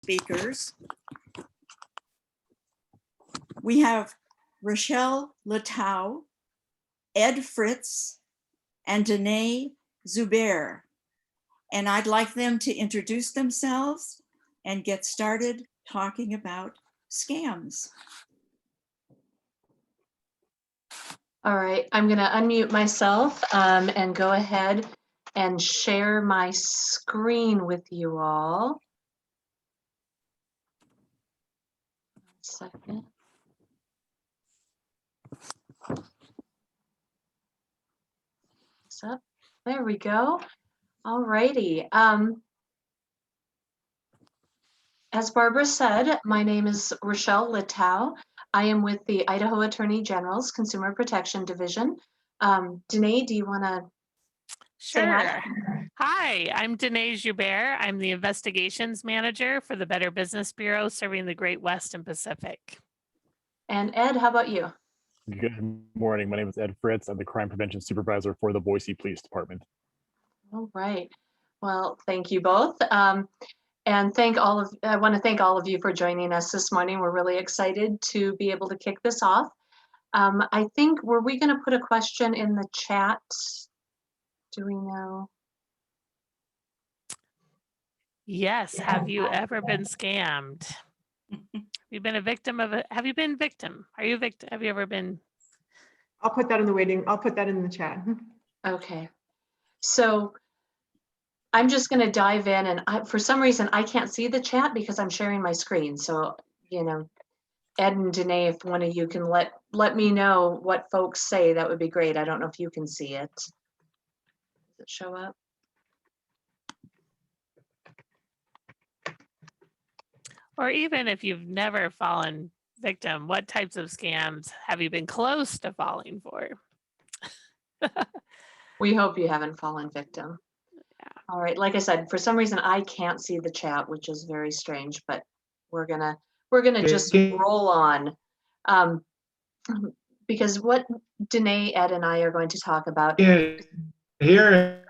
speakers. We have Rochelle Letau, Ed Fritz, and Danae Zubair. And I'd like them to introduce themselves and get started talking about scams. All right, I'm going to unmute myself and go ahead and share my screen with you all. 1 second. Up. There we go. All righty. As Barbara said, my name is Rochelle Letau. I am with the Idaho Attorney General's Consumer Protection Division. Danae, do you want to say hi? Sure. Hi, I'm Danae Joubert. I'm the Investigations Manager for the Better Business Bureau serving the Great West and Pacific. And Ed, how about you? Good morning. My name is Ed Fritz. I'm the Crime Prevention Supervisor for the Boise Police Department. All right. Well, thank you both. And I want to thank all of you for joining us this morning. We're really excited to be able to kick this off. I think, were we going to put a question in the chat? Do we know? Yes. Have you ever been scammed? You've been a victim of it. Have you been victim? Are you a victim? Have you ever been? I'll put that in the waiting. I'll put that in the chat. Okay. So I'm just going to dive in, and for some reason I can't see the chat because I'm sharing my screen. So, you know, Ed and Danae, if one of you can let me know what folks say, that would be great. I don't know if you can see it. Does it show up? Or even if you've never fallen victim, what types of scams have you been close to falling for? We hope you haven't fallen victim. Yeah. All right. Like I said, for some reason I can't see the chat, which is very strange, but we're gonna just roll on, because what Danae, Ed, and I are going to talk about. Here.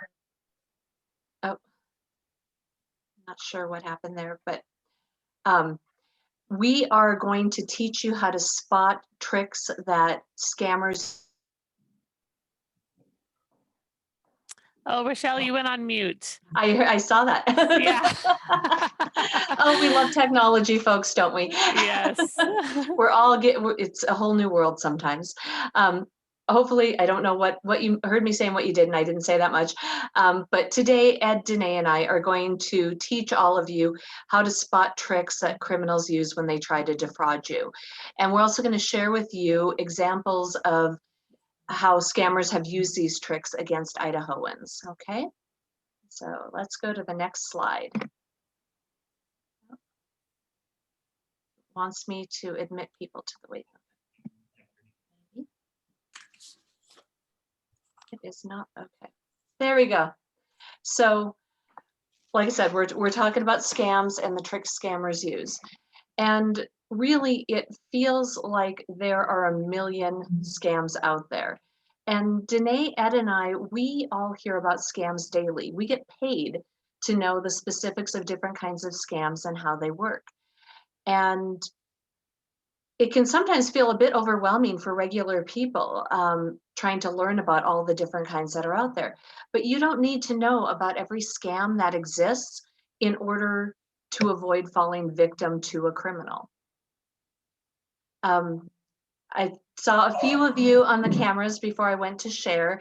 Oh, not sure what happened there, but we are going to teach you how to spot tricks that scammers. Oh, Rochelle, you went on mute. I saw that. Yeah. Oh, we love technology, folks, don't we? Yes. It's a whole new world sometimes. Hopefully, I don't know what you heard me say and what you did, and I didn't say that much. But today, Ed, Danae, and I are going to teach all of you how to spot tricks that criminals use when they try to defraud you. And we're also going to share with you examples of how scammers have used these tricks against Idahoans, okay? So let's go to the next slide. It wants me to admit people to the wait room. It is not, okay. There we go. So, like I said, we're talking about scams and the tricks scammers use. And really, it feels like there are a million scams out there. And Danae, Ed, and I, we all hear about scams daily. We get paid to know the specifics of different kinds of scams and how they work. And it can sometimes feel a bit overwhelming for regular people trying to learn about all the different kinds that are out there. But you don't need to know about every scam that exists in order to avoid falling victim to a criminal. I saw a few of you on the cameras before I went to share,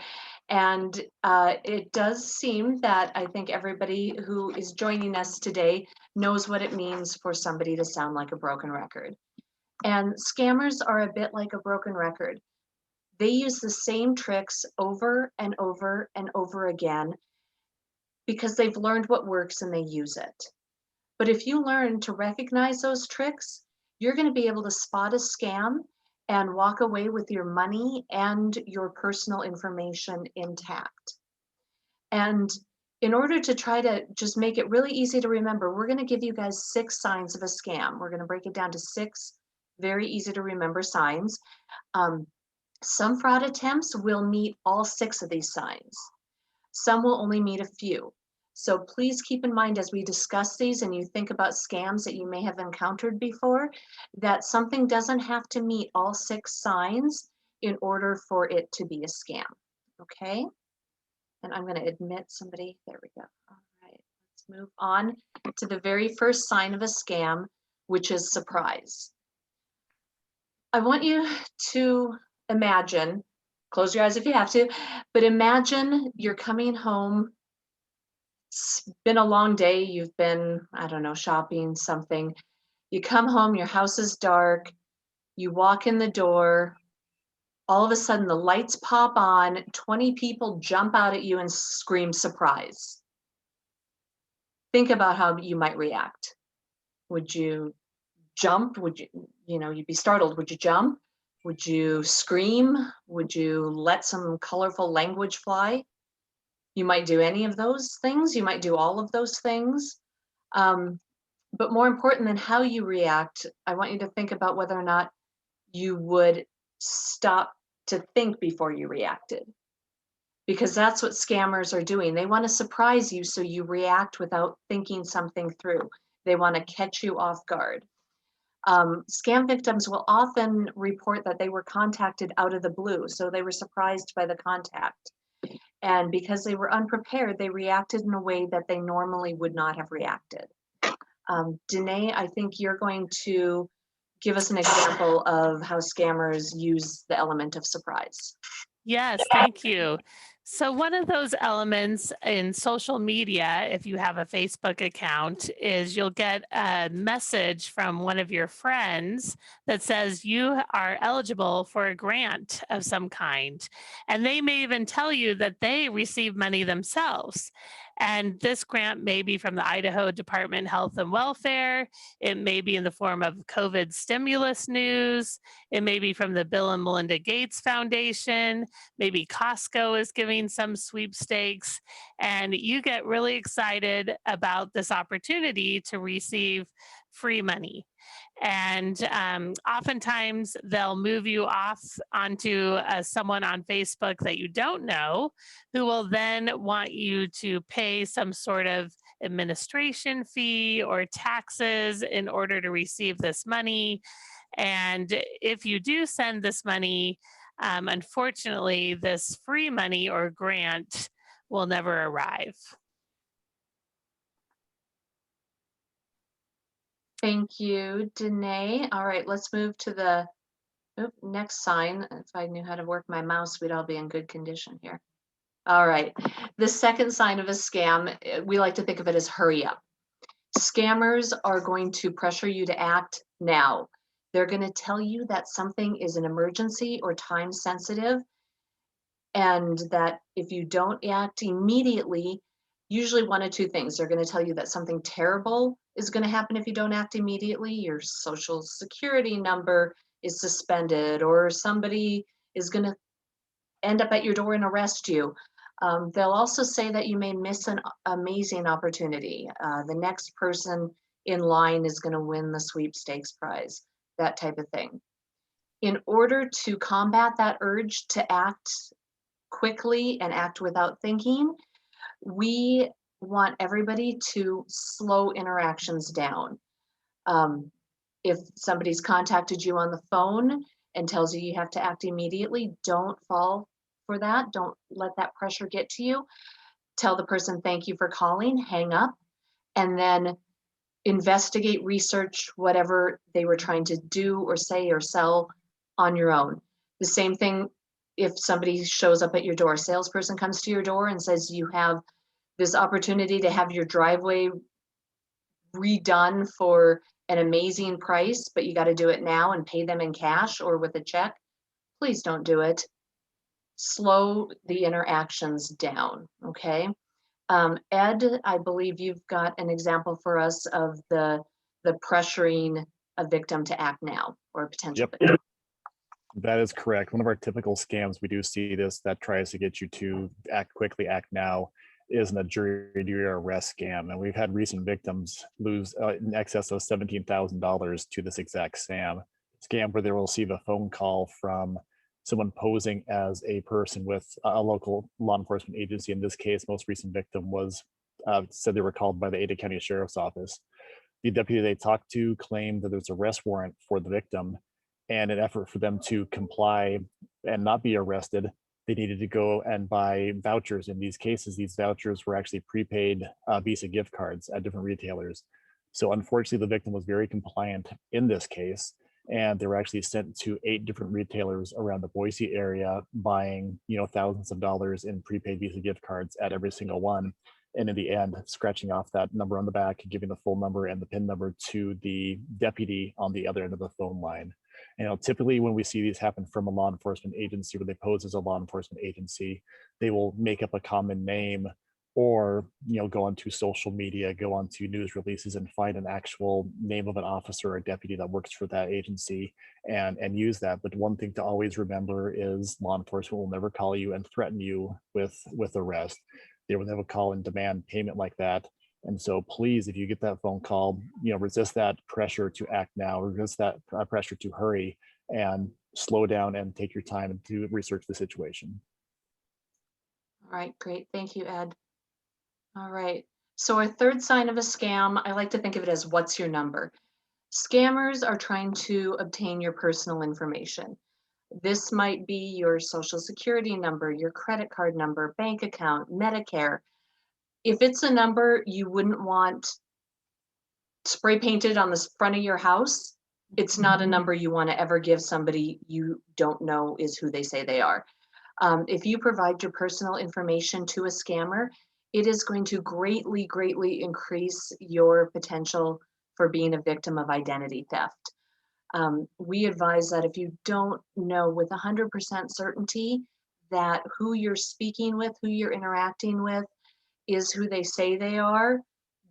and it does seem that I think everybody who is joining us today knows what it means for somebody to sound like a broken record. And scammers are a bit like a broken record. They use the same tricks over and over and over again because they've learned what works and they use it. But if you learn to recognize those tricks, you're going to be able to spot a scam and walk away with your money and your personal information intact. And in order to try to just make it really easy to remember, we're going to give you guys 6 signs of a scam. We're going to break it down to 6 very easy to remember signs. Some fraud attempts will meet all 6 of these signs. Some will only meet a few. So please keep in mind as we discuss these and you think about scams that you may have encountered before, that something doesn't have to meet all 6 signs in order for it to be a scam. Okay? And I'm going to admit somebody. There we go. All right. Let's move on to the very first sign of a scam, which is surprise. I want you to imagine, close your eyes if you have to, but imagine you're coming home. It's been a long day. You've been, I don't know, shopping, something. You come home, your house is dark. You walk in the door. All of a sudden, the lights pop on. 20 people jump out at you and scream surprise. Think about how you might react. Would you jump? Would you'd be startled. Would you jump? Would you scream? Would you let some colorful language fly? You might do any of those things. You might do all of those things. But more important than how you react, I want you to think about whether or not you would stop to think before you reacted. Because that's what scammers are doing. They want to surprise you so you react without thinking something through. They want to catch you off guard. Scam victims will often report that they were contacted out of the blue, so they were surprised by the contact. And because they were unprepared, they reacted in a way that they normally would not have reacted. Danae, I think you're going to give us an example of how scammers use the element of surprise. Yes, thank you. So one of those elements in social media, if you have a Facebook account, is you'll get a message from one of your friends that says you are eligible for a grant of some kind. And they may even tell you that they receive money themselves. And this grant may be from the Idaho Department of Health and Welfare. It may be in the form of COVID stimulus news. It may be from the Bill and Melinda Gates Foundation. Maybe Costco is giving some sweepstakes, and you get really excited about this opportunity to receive free money. And oftentimes they'll move you off onto someone on Facebook that you don't know, who will then want you to pay some sort of administration fee or taxes in order to receive this money. And if you do send this money, unfortunately, this free money or grant will never arrive. Thank you, Danae. All right, let's move to the next sign. If I knew how to work my mouse, we'd all be in good condition here. All right, the second sign of a scam, we like to think of it as hurry up. Scammers are going to pressure you to act now. They're going to tell you that something is an emergency or time sensitive, and that if you don't act immediately, usually one of two things. They're going to tell you that something terrible is going to happen if you don't act immediately. Your social security number is suspended, or somebody is going to end up at your door and arrest you. They'll also say that you may miss an amazing opportunity. The next person in line is going to win the sweepstakes prize, that type of thing. In order to combat that urge to act quickly and act without thinking, we want everybody to slow interactions down. If somebody's contacted you on the phone and tells you you have to act immediately, don't fall for that. Don't let that pressure get to you. Tell the person, thank you for calling, hang up, and then investigate, research whatever they were trying to do or say or sell on your own. The same thing if somebody shows up at your door, a salesperson comes to your door and says you have this opportunity to have your driveway redone for an amazing price, but you got to do it now and pay them in cash or with a check. Please don't do it. Slow the interactions down, okay? Ed, I believe you've got an example for us of the pressuring a victim to act now, or a potential victim. That is correct. One of our typical scams, we do see this, that tries to get you to act quickly, act now, is a jury duty arrest scam. And we've had recent victims lose in excess of $17,000 to this exact scam where they will receive a phone call from someone posing as a person with a local law enforcement agency. In this case, most recent victim was said they were called by the Ada County Sheriff's Office. The deputy they talked to claimed that there's an arrest warrant for the victim, and an effort for them to comply and not be arrested, they needed to go and buy vouchers. In these cases, these vouchers were actually prepaid Visa gift cards at different retailers. So unfortunately, the victim was very compliant in this case, and they were actually sent to 8 different retailers around the Boise area, buying thousands of dollars in prepaid Visa gift cards at every single one. And in the end, scratching off that number on the back, giving the full number and the PIN number to the deputy on the other end of the phone line. Typically when we see these happen from a law enforcement agency, where they pose as a law enforcement agency, they will make up a common name, or go onto social media, go onto news releases, and find an actual name of an officer or deputy that works for that agency and use that. But one thing to always remember is law enforcement will never call you and threaten you with arrest. They will never call and demand payment like that. And so please, if you get that phone call, resist that pressure to act now, resist that pressure to hurry, and slow down and take your time to research the situation. All right, great. Thank you, Ed. All right. So our third sign of a scam, I like to think of it as what's your number? Scammers are trying to obtain your personal information. This might be your social security number, your credit card number, bank account, Medicare. If it's a number you wouldn't want spray painted on the front of your house, it's not a number you want to ever give somebody you don't know is who they say they are. If you provide your personal information to a scammer, it is going to greatly, greatly increase your potential for being a victim of identity theft. We advise that if you don't know with 100% certainty that who you're speaking with, who you're interacting with, is who they say they are,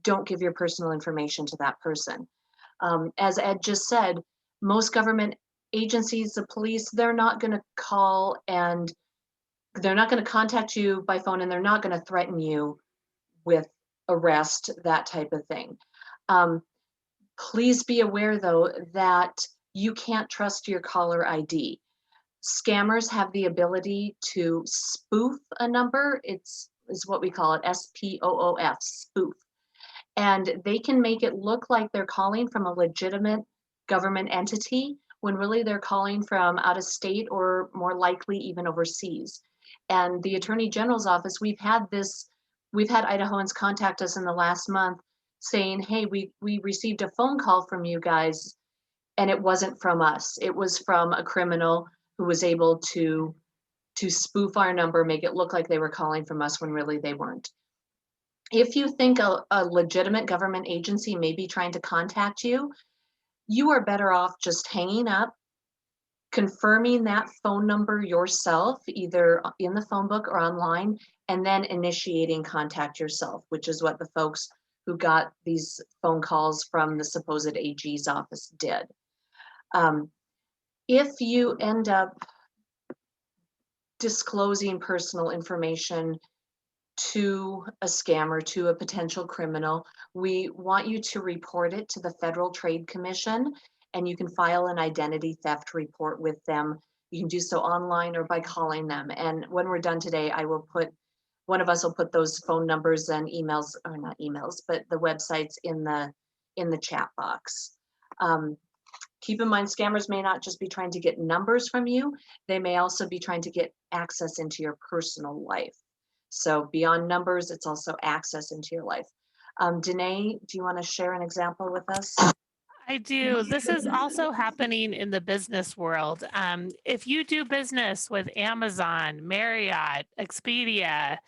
don't give your personal information to that person. As Ed just said, most government agencies, the police, they're not going to call and they're not going to contact you by phone, and they're not going to threaten you with arrest, that type of thing. Please be aware, though, that you can't trust your caller ID. Scammers have the ability to spoof a number. Is what we call it, SPOOF, spoof. And they can make it look like they're calling from a legitimate government entity when really they're calling from out of state, or more likely even overseas. And the Attorney General's office, we've had Idahoans contact us in the last month saying, hey, we received a phone call from you guys, and it wasn't from us. It was from a criminal who was able to spoof our number, make it look like they were calling from us when really they weren't. If you think a legitimate government agency may be trying to contact you, you are better off just hanging up, confirming that phone number yourself, either in the phone book or online, and then initiating contact yourself, which is what the folks who got these phone calls from the supposed AG's office did. If you end up disclosing personal information to a scammer, to a potential criminal, we want you to report it to the Federal Trade Commission, and you can file an identity theft report with them. You can do so online or by calling them. And when we're done today, one of us will put those phone numbers and emails, or not emails, but the websites in the chat box. Keep in mind, scammers may not just be trying to get numbers from you, they may also be trying to get access into your personal life. So beyond numbers, it's also access into your life. Danae, do you want to share an example with us? I do. This is also happening in the business world. If you do business with Amazon, Marriott, Expedia,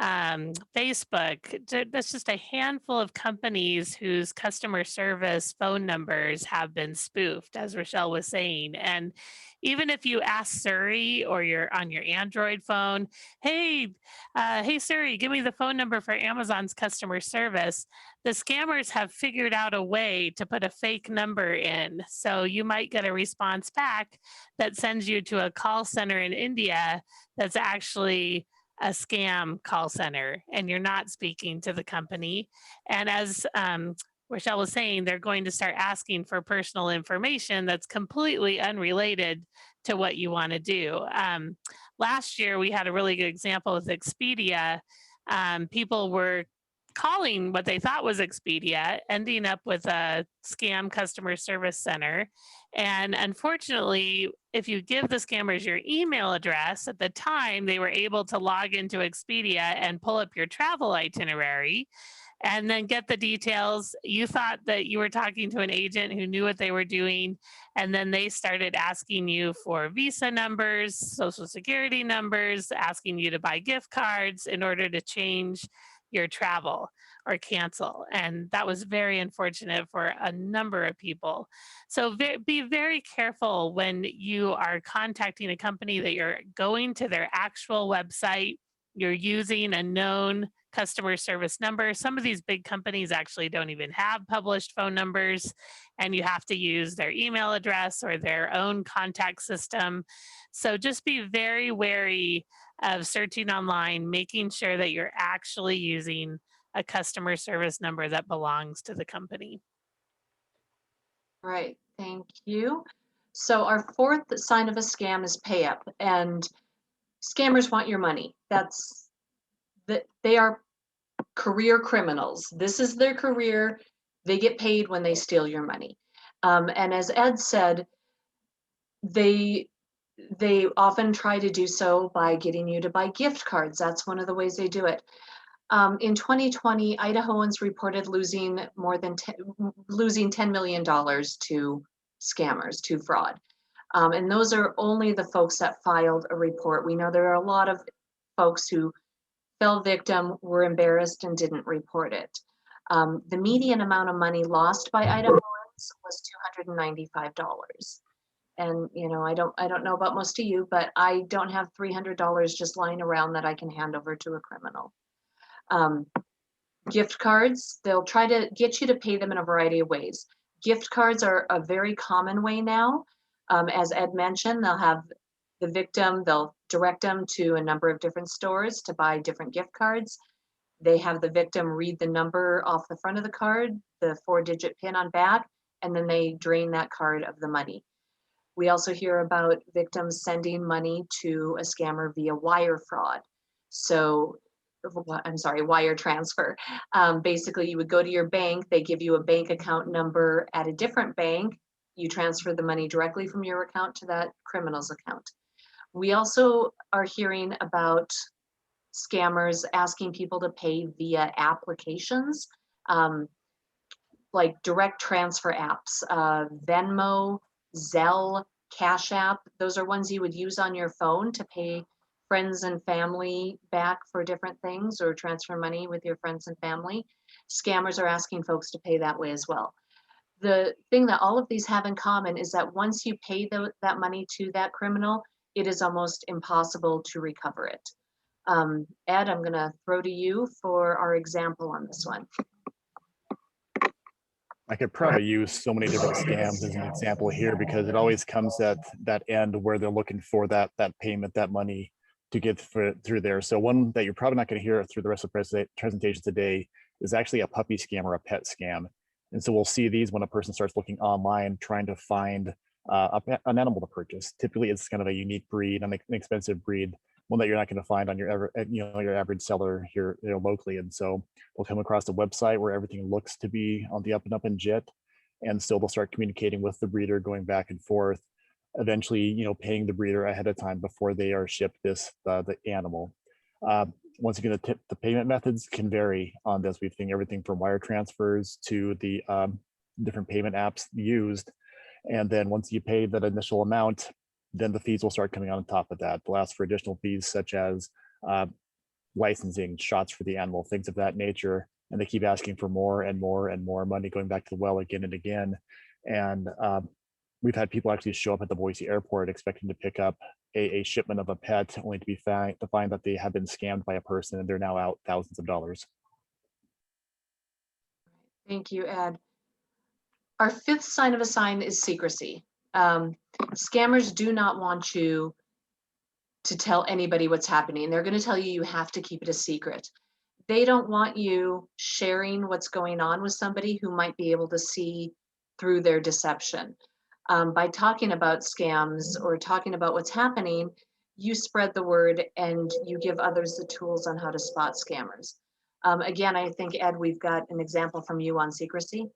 Facebook, that's just a handful of companies whose customer service phone numbers have been spoofed, as Rochelle was saying. And even if you ask Siri, or you're on your Android phone, hey Siri, give me the phone number for Amazon's customer service, the scammers have figured out a way to put a fake number in. So you might get a response back that sends you to a call center in India that's actually a scam call center, and you're not speaking to the company. And as Rochelle was saying, they're going to start asking for personal information that's completely unrelated to what you want to do. Last year, we had a really good example with Expedia. People were calling what they thought was Expedia, ending up with a scam customer service center. And unfortunately, if you give the scammers your email address, at the time they were able to log into Expedia and pull up your travel itinerary and then get the details. You thought that you were talking to an agent who knew what they were doing. And then they started asking you for visa numbers, social security numbers, asking you to buy gift cards in order to change your travel or cancel. And that was very unfortunate for a number of people. So be very careful when you are contacting a company that you're going to their actual website, you're using a known customer service number. Some of these big companies actually don't even have published phone numbers, and you have to use their email address or their own contact system. So just be very wary of searching online, making sure that you're actually using a customer service number that belongs to the company. All right, thank you. So our fourth sign of a scam is pay up, and scammers want your money. That's that they are career criminals. This is their career. They get paid when they steal your money. And as Ed said, they often try to do so by getting you to buy gift cards. That's one of the ways they do it. In 2020, Idahoans reported losing $10 million to scammers, to fraud. And those are only the folks that filed a report. We know there are a lot of folks who fell victim, were embarrassed, and didn't report it. The median amount of money lost by Idahoans was $295. And I don't know about most of you, but I don't have $300 just lying around that I can hand over to a criminal. Gift cards, they'll try to get you to pay them in a variety of ways. Gift cards are a very common way now. As Ed mentioned, they'll have the victim, they'll direct them to a number of different stores to buy different gift cards. They have the victim read the number off the front of the card, the 4-digit PIN on back, and then they drain that card of the money. We also hear about victims sending money to a scammer via wire fraud. So, wire transfer. Basically, you would go to your bank, they give you a bank account number at a different bank, you transfer the money directly from your account to that criminal's account. We also are hearing about scammers asking people to pay via applications, like direct transfer apps, Venmo, Zelle, Cash App. Those are ones you would use on your phone to pay friends and family back for different things or transfer money with your friends and family. Scammers are asking folks to pay that way as well. The thing that all of these have in common is that once you pay that money to that criminal, it is almost impossible to recover it. Ed, I'm going to throw to you for our example on this one. I could probably use so many different scams as an example here because it always comes at that end where they're looking for that payment, that money to get through there. So one that you're probably not going to hear through the rest of the presentation today is actually a puppy scam or a pet scam. And so we'll see these when a person starts looking online, trying to find an animal to purchase. Typically, it's kind of a unique breed, an expensive breed, one that you're not going to find on your average seller here locally. And so they'll come across a website where everything looks to be on the up and up and jet, and so they'll start communicating with the breeder, going back and forth, eventually paying the breeder ahead of time before they are shipped the animal. Once again, the payment methods can vary on this. We've seen everything from wire transfers to the different payment apps used. And then once you pay that initial amount, then the fees will start coming on top of that. They'll ask for additional fees such as licensing, shots for the animal, things of that nature. And they keep asking for more and more and more money, going back to the well again and again. And we've had people actually show up at the Boise airport expecting to pick up a shipment of a pet, only to find that they have been scammed by a person and they're now out thousands of dollars. Thank you, Ed. Our fifth sign of a sign is secrecy. Scammers do not want you to tell anybody what's happening. They're going to tell you you have to keep it a secret. They don't want you sharing what's going on with somebody who might be able to see through their deception. By talking about scams or talking about what's happening, you spread the word and you give others the tools on how to spot scammers. Again, I think, Ed, we've got an example from you on secrecy.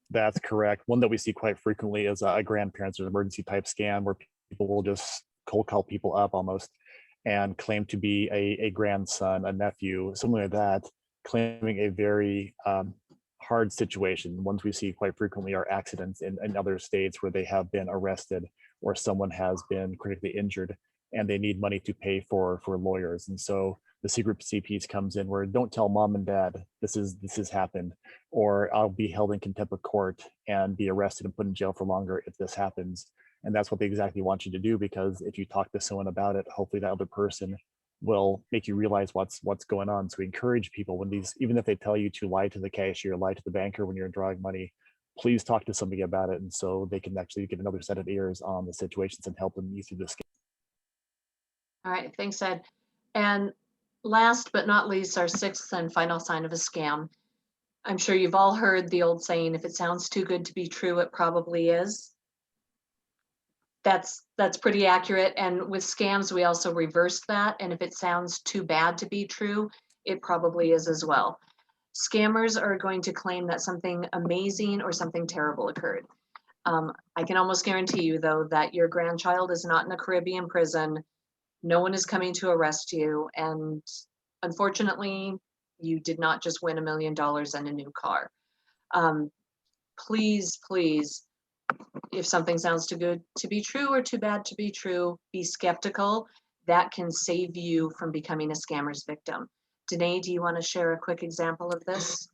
That's correct. One that we see quite frequently is a grandparents or emergency type scam where people will just cold call people up almost and claim to be a grandson, a nephew, something like that, claiming a very hard situation. Ones we see quite frequently are accidents in other states where they have been arrested or someone has been critically injured and they need money to pay for lawyers. And so the secrecy piece comes in where don't tell mom and dad this has happened, or I'll be held in contempt of court and be arrested and put in jail for longer if this happens. And that's what they exactly want you to do, because if you talk to someone about it, hopefully that other person will make you realize what's going on. So we encourage people when these, even if they tell you to lie to the cashier, lie to the banker when you're drawing money, please talk to somebody about it. And so they can actually get another set of ears on the situations and help them through this. All right, thanks, Ed. And last but not least, our sixth and final sign of a scam. I'm sure you've all heard the old saying, if it sounds too good to be true, it probably is. That's pretty accurate. And with scams, we also reverse that. And if it sounds too bad to be true, it probably is as well. Scammers are going to claim that something amazing or something terrible occurred. I can almost guarantee you, though, that your grandchild is not in a Caribbean prison. No one is coming to arrest you. And unfortunately, you did not just win $1 million and a new car. Please, please, if something sounds too good to be true or too bad to be true, be skeptical. That can save you from becoming a scammer's victim. Danae, do you want to share a quick example of this?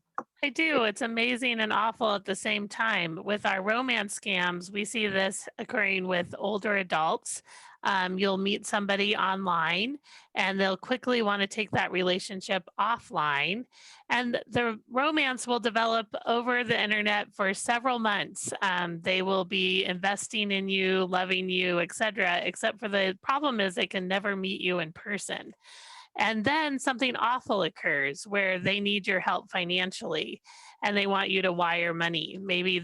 I do. It's amazing and awful at the same time. With our romance scams, we see this occurring with older adults. You'll meet somebody online and they'll quickly want to take that relationship offline. And the romance will develop over the internet for several months. They will be investing in you, loving you, etc. Except for the problem is they can never meet you in person. And then something awful occurs where they need your help financially and they want you to wire money. Maybe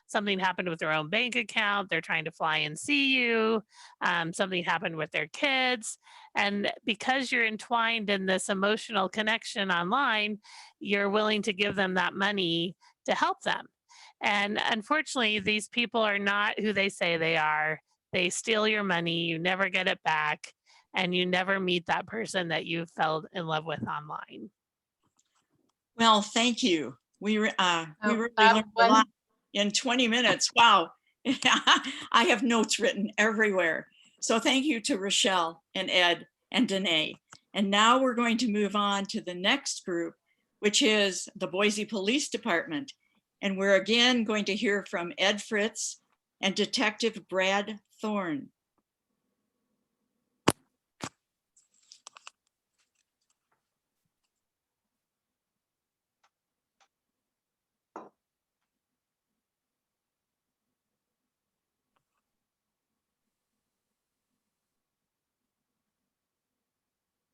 something happened with their own bank account. They're trying to fly and see you. Something happened with their kids. And because you're entwined in this emotional connection online, you're willing to give them that money to help them. And unfortunately, these people are not who they say they are. They steal your money. You never get it back. And you never meet that person that you fell in love with online. Well, thank you. We really learned that a lot in 20 minutes. Wow. I have notes written everywhere. So thank you to Rochelle and Ed and Danae. And now we're going to move on to the next group, which is the Boise Police Department. And we're again going to hear from Ed Fritz and Detective Brad Thorne.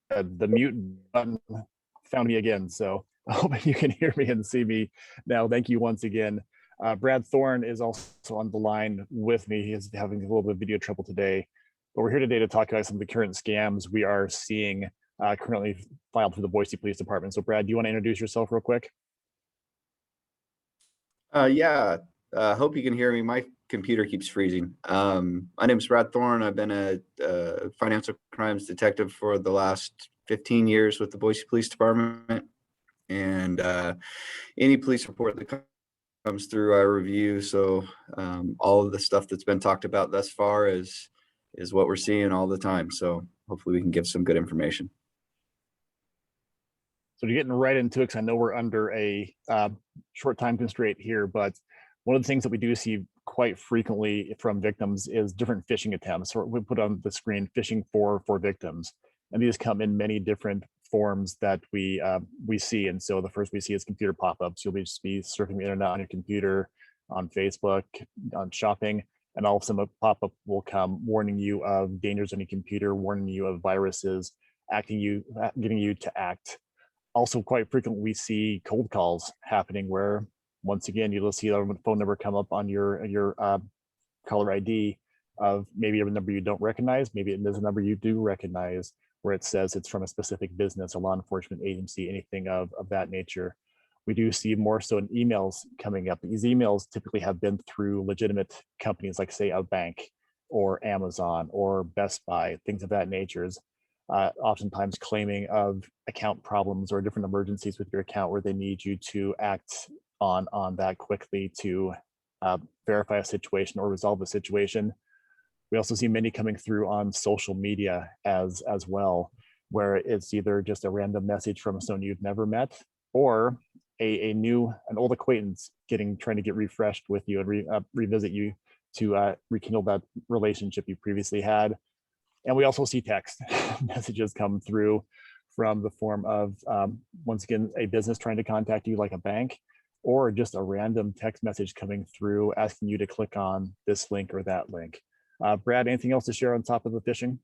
The mute button found me again, so I hope you can hear me and see me now. Thank you once again. Brad Thorne is also on the line with me. He is having a little bit of video trouble today, but we're here today to talk about some of the current scams we are seeing currently filed through the Boise Police Department. So Brad, do you want to introduce yourself real quick? Yeah, hope you can hear me. My computer keeps freezing. My name is Brad Thorne. I've been a financial crimes detective for the last 15 years with the Boise Police Department. And any police report that comes through, I review. So all of the stuff that's been talked about thus far is what we're seeing all the time. So hopefully we can give some good information. So you're getting right into it, because I know we're under a short time constraint here, but one of the things that we do see quite frequently from victims is different phishing attempts. So we put on the screen phishing for victims, and these come in many different forms that we see. And so the first we see is computer pop-ups. You'll just be surfing the internet on your computer, on Facebook, on shopping, and all of a sudden a pop-up will come warning you of dangers on your computer, warning you of viruses, getting you to act. Also, quite frequently, we see cold calls happening where, once again, you'll see a phone number come up on your caller ID of maybe a number you don't recognize, maybe it is a number you do recognize, where it says it's from a specific business, a law enforcement agency, anything of that nature. We do see more so in emails coming up. These emails typically have been through legitimate companies like, say, a bank or Amazon or Best Buy, things of that nature. Oftentimes claiming of account problems or different emergencies with your account where they need you to act on that quickly to verify a situation or resolve a situation. We also see many coming through on social media as well, where it's either just a random message from someone you've never met, or an old acquaintance trying to get refreshed with you and revisit you to rekindle that relationship you previously had. And we also see text messages come through from the form of, once again, a business trying to contact you like a bank, or just a random text message coming through asking you to click on this link or that link. Brad, anything else to share on top of the phishing?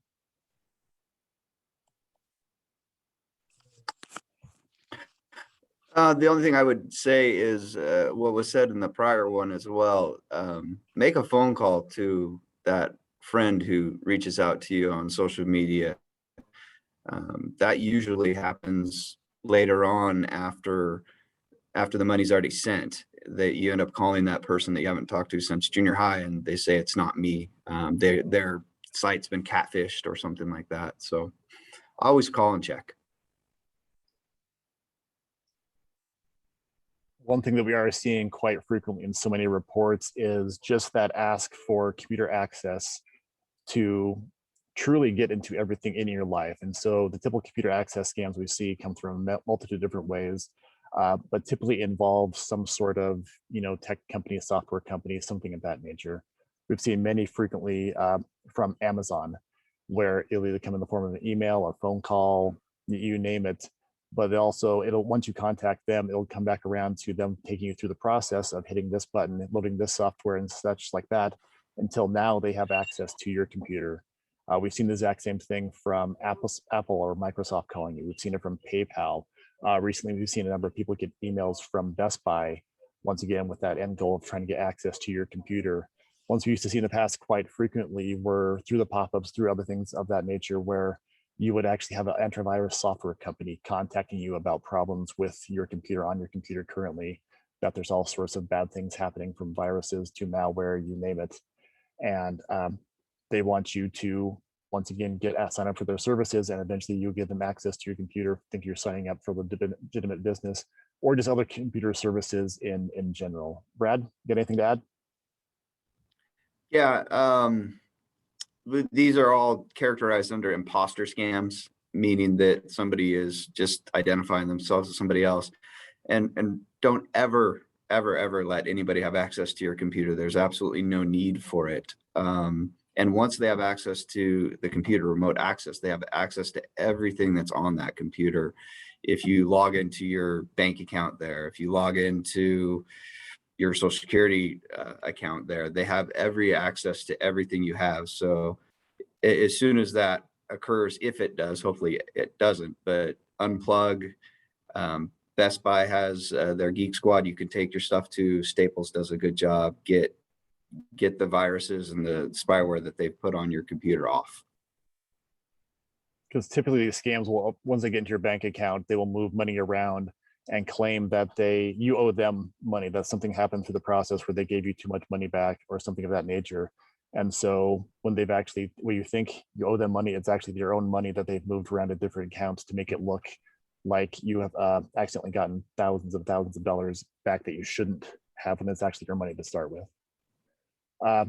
The only thing I would say is what was said in the prior one as well. Make a phone call to that friend who reaches out to you on social media. That usually happens later on after the money's already sent, that you end up calling that person that you haven't talked to since junior high, and they say it's not me. Their site's been catfished or something like that. So always call and check. One thing that we are seeing quite frequently in so many reports is just that ask for computer access to truly get into everything in your life. And so the typical computer access scams we see come from a multitude of different ways, but typically involve some sort of, tech company, software company, something of that nature. We've seen many frequently from Amazon, where it'll either come in the form of an email, a phone call, you name it. But once you contact them, it'll come back around to them taking you through the process of hitting this button, loading this software and such like that, until now they have access to your computer. We've seen the exact same thing from Apple or Microsoft calling you. We've seen it from PayPal. Recently, we've seen a number of people get emails from Best Buy, once again, with that end goal of trying to get access to your computer. Ones we used to see in the past quite frequently were through the pop-ups, through other things of that nature, where you would actually have an antivirus software company contacting you about problems with your computer, on your computer currently, that there's all sorts of bad things happening, from viruses to malware, you name it. And they want you to, once again, sign up for their services, and eventually you give them access to your computer, think you're signing up for a legitimate business, or just other computer services in general. Brad, got anything to add? Yeah, these are all characterized under imposter scams, meaning that somebody is just identifying themselves as somebody else. And don't ever let anybody have access to your computer. There's absolutely no need for it. And once they have access to the computer, remote access, they have access to everything that's on that computer. If you log into your bank account there, if you log into your social security account there, they have every access to everything you have. So as soon as that occurs, if it does, hopefully it doesn't, but unplug. Best Buy has their Geek Squad you can take your stuff to. Staples does a good job. Get the viruses and the spyware that they've put on your computer off. Because typically these scams will, once they get into your bank account, they will move money around and claim that you owe them money, that something happened through the process where they gave you too much money back or something of that nature. And so when you think you owe them money, it's actually your own money that they've moved around to different accounts to make it look like you have accidentally gotten thousands of dollars back that you shouldn't have, when it's actually your money to start with. Brad,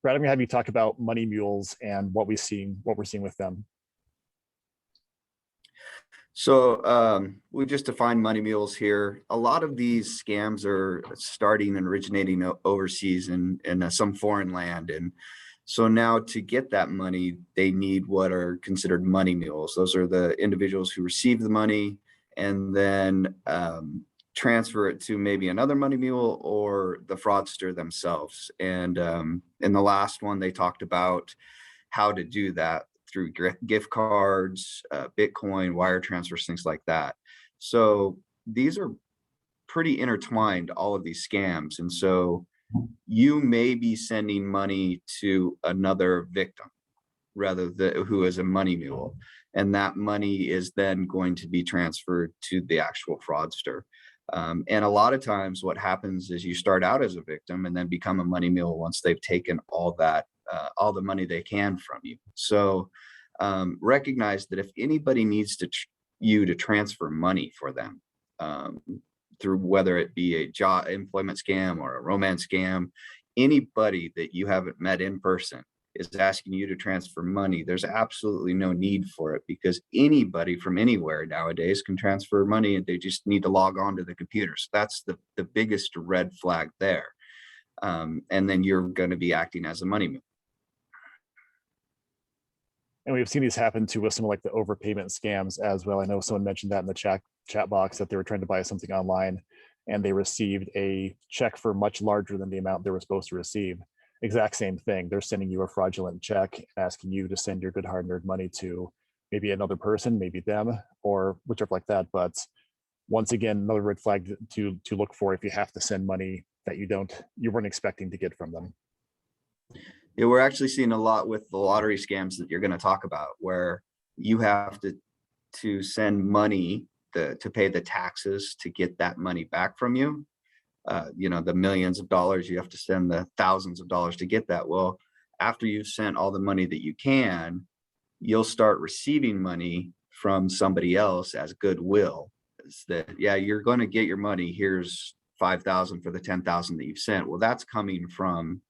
I'm gonna have you talk about money mules and what we're seeing with them. So we just defined money mules here. A lot of these scams are starting and originating overseas in some foreign land. And so now to get that money, they need what are considered money mules. Those are the individuals who receive the money and then transfer it to maybe another money mule or the fraudster themselves. And in the last one, they talked about how to do that through gift cards, Bitcoin, wire transfers, things like that. So these are pretty intertwined, all of these scams. And so you may be sending money to another victim who is a money mule. and that money is then going to be transferred to the actual fraudster. And a lot of times what happens is you start out as a victim and then become a money mule once they've taken all that, all the money they can from you. So recognize that if anybody needs you to transfer money for them, through whether it be a job employment scam or a romance scam, anybody that you haven't met in person is asking you to transfer money, there's absolutely no need for it, because anybody from anywhere nowadays can transfer money and they just need to log on to the computer. So that's the biggest red flag there. And then you're going to be acting as a money mule. And we've seen these happen too with some like the overpayment scams as well. I know someone mentioned that in the chat box that they were trying to buy something online and they received a check for much larger than the amount they were supposed to receive. Exact same thing. They're sending you a fraudulent check, asking you to send your good hard-earned money to maybe another person, maybe them, or whichever like that. But once again, another red flag to look for if you have to send money that you weren't expecting to get from them. Yeah, we're actually seeing a lot with the lottery scams that you're going to talk about, where you have to send money to pay the taxes to get that money back from you. You know, the millions of dollars, you have to send the thousands of dollars to get that. Well, after you've sent all the money that you can, you'll start receiving money from somebody else as goodwill. It's that, yeah, you're going to get your money. Here's 5,000 for the 10,000 that you've sent. Well, that's coming from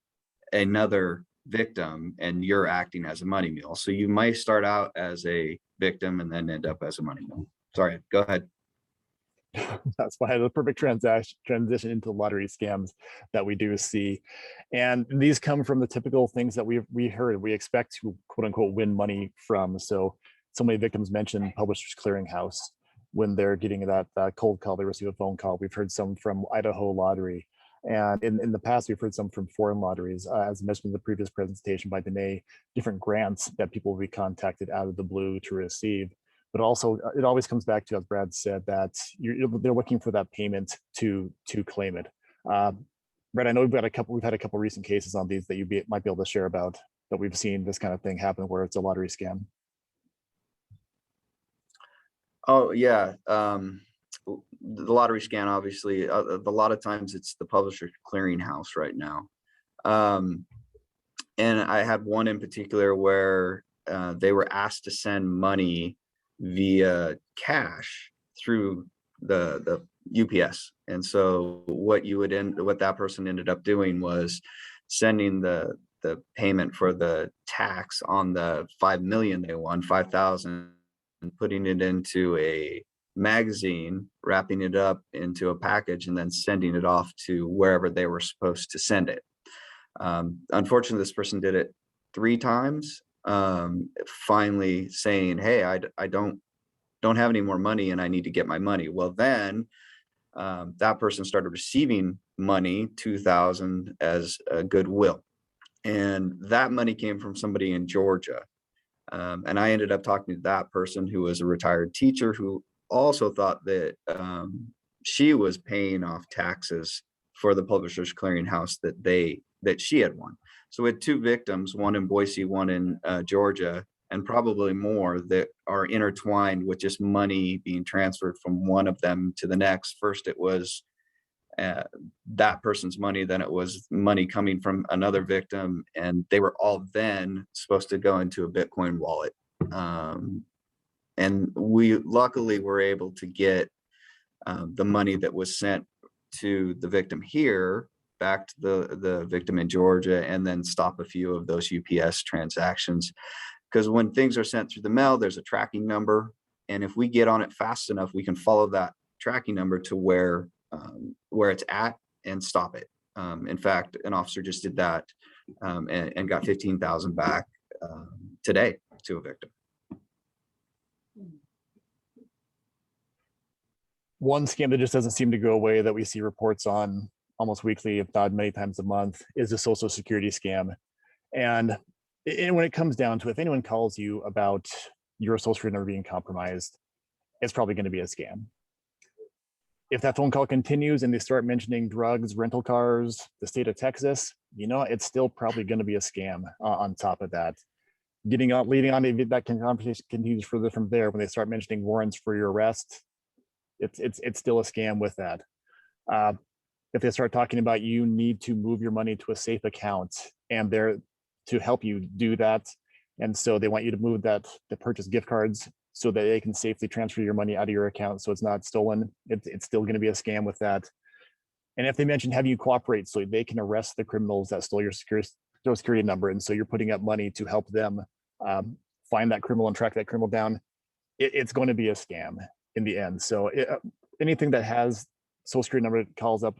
another victim and you're acting as a money mule. So you might start out as a victim and then end up as a money mule. Sorry, go ahead. That's why the perfect transition into lottery scams that we do see. And these come from the typical things that we heard we expect to quote unquote win money from. So many victims mentioned Publishers Clearinghouse. When they're getting that cold call, they receive a phone call. We've heard some from Idaho Lottery. And in the past, we've heard some from foreign lotteries, as mentioned in the previous presentation by Danae, different grants that people will be contacted out of the blue to receive. But also, it always comes back to, as Brad said, that they're looking for that payment to claim it. Brad, I know we've had a couple recent cases on these that you might be able to share about, that we've seen this kind of thing happen where it's a lottery scam. Oh yeah, the lottery scam, obviously, a lot of times it's the Publisher Clearinghouse right now. And I had one in particular where they were asked to send money via cash through the UPS. And so what that person ended up doing was sending the payment for the tax on the 5 million they won, 5,000, and putting it into a magazine, wrapping it up into a package, and then sending it off to wherever they were supposed to send it. Unfortunately, this person did it 3 times, finally saying, hey, I don't have any more money and I need to get my money. Well, then that person started receiving money, 2,000 as a goodwill. And that money came from somebody in Georgia. And I ended up talking to that person, who was a retired teacher, who also thought that she was paying off taxes for the Publishers Clearinghouse that she had won. So we had 2 victims, one in Boise, one in Georgia, and probably more that are intertwined with just money being transferred from one of them to the next. First, it was that person's money, then it was money coming from another victim, and they were all then supposed to go into a Bitcoin wallet. And we luckily were able to get the money that was sent to the victim here back to the victim in Georgia, and then stop a few of those UPS transactions. Because when things are sent through the mail, there's a tracking number, and if we get on it fast enough, we can follow that tracking number to where it's at and stop it. In fact, an officer just did that and got 15,000 back today to a victim. One scam that just doesn't seem to go away, that we see reports on almost weekly, if not many times a month, is the Social Security scam. And when it comes down to, if anyone calls you about your social security number being compromised, it's probably going to be a scam. If that phone call continues and they start mentioning drugs, rental cars, the state of Texas, it's still probably going to be a scam on top of that. leading on, maybe that conversation continues further from there. When they start mentioning warrants for your arrest, it's still a scam with that. If they start talking about you need to move your money to a safe account and they're to help you do that, and so they want you to move that to purchase gift cards so that they can safely transfer your money out of your account so it's not stolen, it's still going to be a scam with that. And if they mention have you cooperate so they can arrest the criminals that stole your social security number, and so you're putting up money to help them find that criminal and track that criminal down, it's going to be a scam in the end. So anything that has social security number calls up,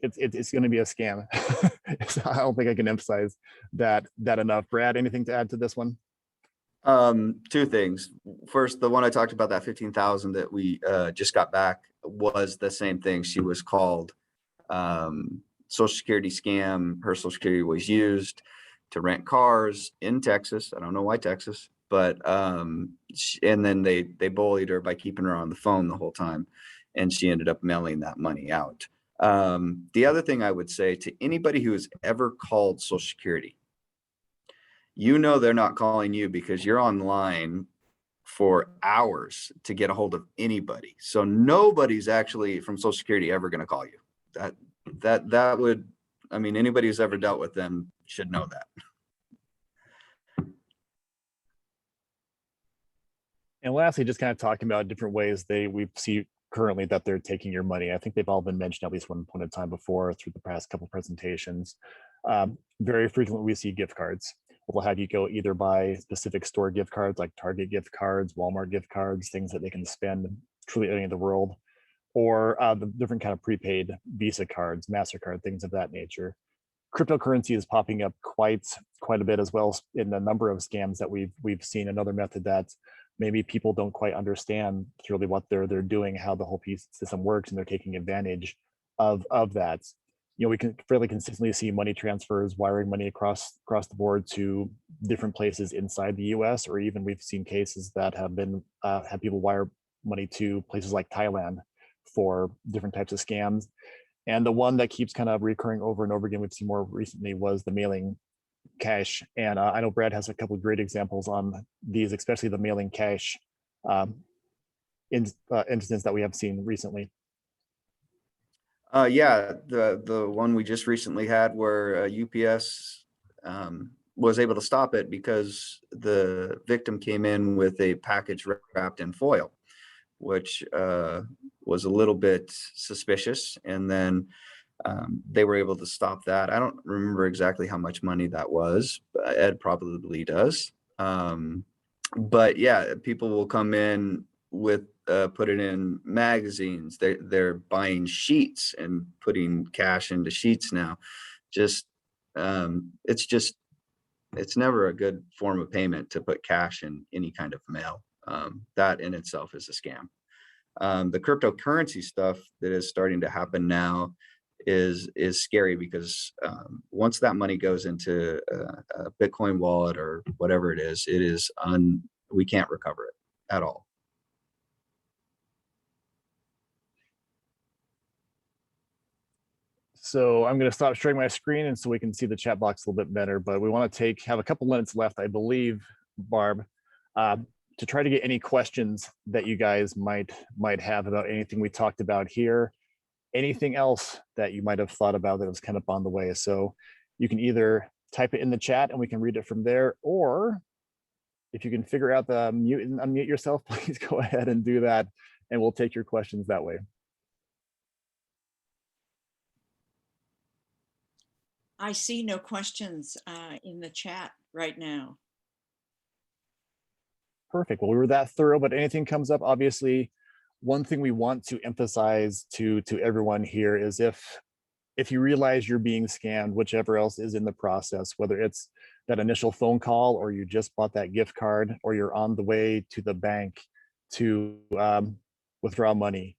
it's going to be a scam. So I don't think I can emphasize that enough. Brad, anything to add to this one? Two things. First, the one I talked about, that 15,000 that we just got back, was the same thing. She was called Social Security scam. Her Social Security was used to rent cars in Texas. I don't know why Texas, but and then they bullied her by keeping her on the phone the whole time, and she ended up mailing that money out. The other thing I would say to anybody who has ever called Social Security, you know they're not calling you because you're online for hours to get a hold of anybody. So nobody's actually from Social Security ever going to call you. That would, I mean, anybody who's ever dealt with them should know that. And lastly, just kind of talking about different ways we see currently that they're taking your money. I think they've all been mentioned at least one point in time before through the past couple presentations. Very frequently we see gift cards. We'll have you go either buy specific store gift cards like Target gift cards, Walmart gift cards, things that they can spend truly anywhere in the world, or the different kind of prepaid Visa cards, MasterCard, things of that nature. Cryptocurrency is popping up quite a bit as well in the number of scams that we've seen. Another method that maybe people don't quite understand truly what they're doing, how the whole piece system works, and they're taking advantage of that. You know, we can fairly consistently see money transfers, wiring money across the board to different places inside the US, or even we've seen cases that have been have people wire money to places like Thailand for different types of scams. And the one that keeps kind of recurring over and over again, we've seen more recently, was the mailing cash. And I know Brad has a couple of great examples on these, especially the mailing cash instance that we have seen recently. Yeah, the one we just recently had where UPS was able to stop it because the victim came in with a package wrapped in foil, which was a little bit suspicious. And then they were able to stop that. I don't remember exactly how much money that was, but Ed probably does. But yeah, people will come in with put it in magazines. They're buying sheets and putting cash into sheets now. It's never a good form of payment to put cash in any kind of mail. That in itself is a scam. The cryptocurrency stuff that is starting to happen now is scary because once that money goes into a Bitcoin wallet or whatever it is we can't recover it at all. So I'm going to stop sharing my screen and so we can see the chat box a little bit better, but we want to have a couple minutes left, I believe, Barb, to try to get any questions that you guys might have about anything we talked about here, anything else that you might have thought about that was kind of on the way. So you can either type it in the chat and we can read it from there, or if you can figure out the mute and unmute yourself, please go ahead and do that and we'll take your questions that way. I see no questions in the chat right now. Perfect. Well, we were that thorough, but anything comes up, obviously, one thing we want to emphasize to everyone here is if you realize you're being scammed, whichever else is in the process, whether it's that initial phone call or you just bought that gift card or you're on the way to the bank to withdraw money,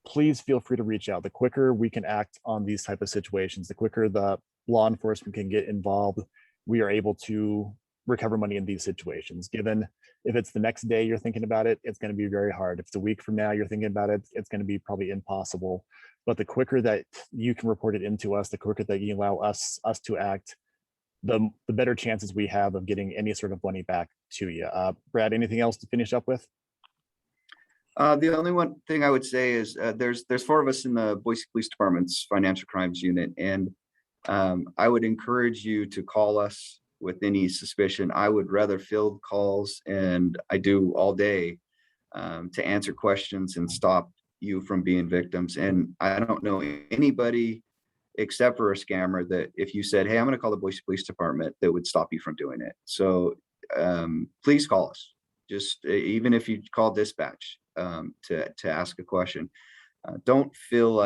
please feel free to reach out. The quicker we can act on these type of situations, the quicker the law enforcement can get involved, we are able to recover money in these situations. Given if it's the next day you're thinking about it, it's going to be very hard. If it's a week from now you're thinking about it, it's going to be probably impossible. But the quicker that you can report it into us, the quicker that you allow us to act, the better chances we have of getting any sort of money back to you. Brad, anything else to finish up with? The only one thing I would say is there's 4 of us in the Boise Police Department's financial crimes unit, and I would encourage you to call us with any suspicion. I would rather field calls, and I do all day, to answer questions and stop you from being victims. And I don't know anybody except for a scammer that if you said, hey, I'm going to call the Boise Police Department, that would stop you from doing it. So please call us. Just even if you call dispatch to ask a question, don't feel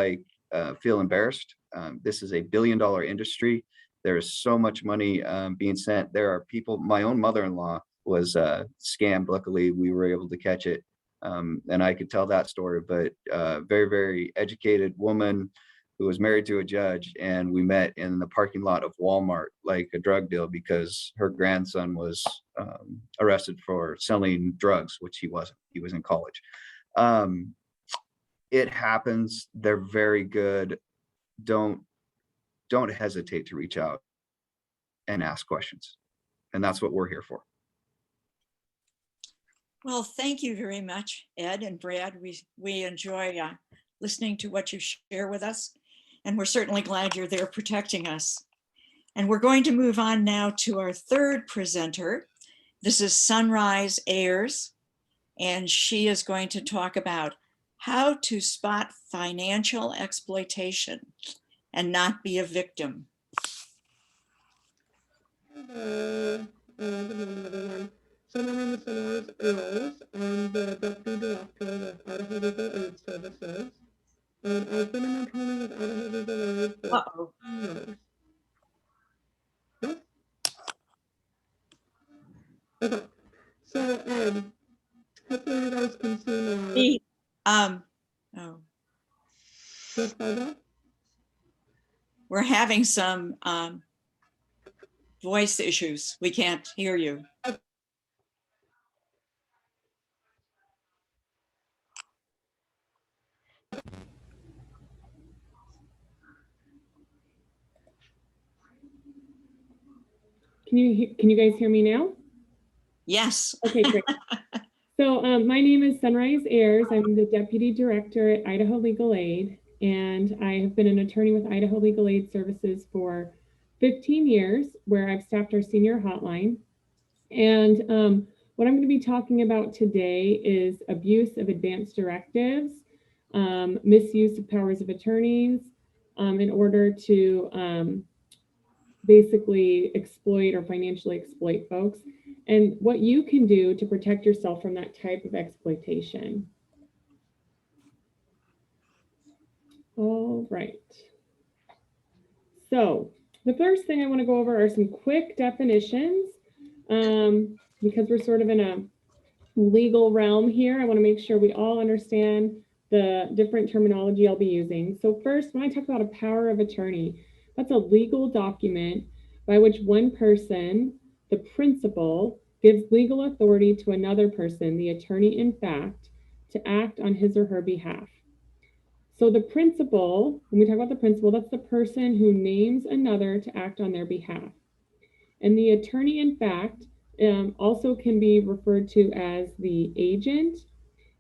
embarrassed. This is a $1 billion industry. There is so much money being sent. There are people. My own mother-in-law was scammed. Luckily, we were able to catch it, and I could tell that story. But very, very educated woman who was married to a judge, and we met in the parking lot of Walmart like a drug deal because her grandson was arrested for selling drugs, which he wasn't. He was in college. It happens. They're very good. Don't hesitate to reach out and ask questions. And that's what we're here for. Well, thank you very much, Ed and Brad. We enjoy listening to what you share with us, and we're certainly glad you're there protecting us. And we're going to move on now to our third presenter. This is Sunrise Ayers, and she is going to talk about how to spot financial exploitation and not be a victim. Good morning, everyone. So my name is Sunrise Ayers. I'm the Deputy Director with Idaho Legal Aid Services. And I've been an attorney with Idaho Legal Aid for 10 years. Yes? Okay. So, hopefully you guys can see my... Yes, Barbara? We're having some voice issues. We can't hear you. Can you guys hear me now? Yes. Okay, great. So my name is Sunrise Ayers. I'm the Deputy Director at Idaho Legal Aid, and I have been an attorney with Idaho Legal Aid Services for 15 years, where I've staffed our senior hotline. And what I'm going to be talking about today is abuse of advanced directives, misuse of powers of attorneys in order to basically exploit or financially exploit folks, and what you can do to protect yourself from that type of exploitation. All right. So the first thing I want to go over are some quick definitions. Because we're sort of in a legal realm here, I want to make sure we all understand the different terminology I'll be using. So first, when I talk about a power of attorney, that's a legal document by which one person, the principal, gives legal authority to another person, the attorney in fact, to act on his or her behalf. So the principal, when we talk about the principal, that's the person who names another to act on their behalf. And the attorney in fact also can be referred to as the agent,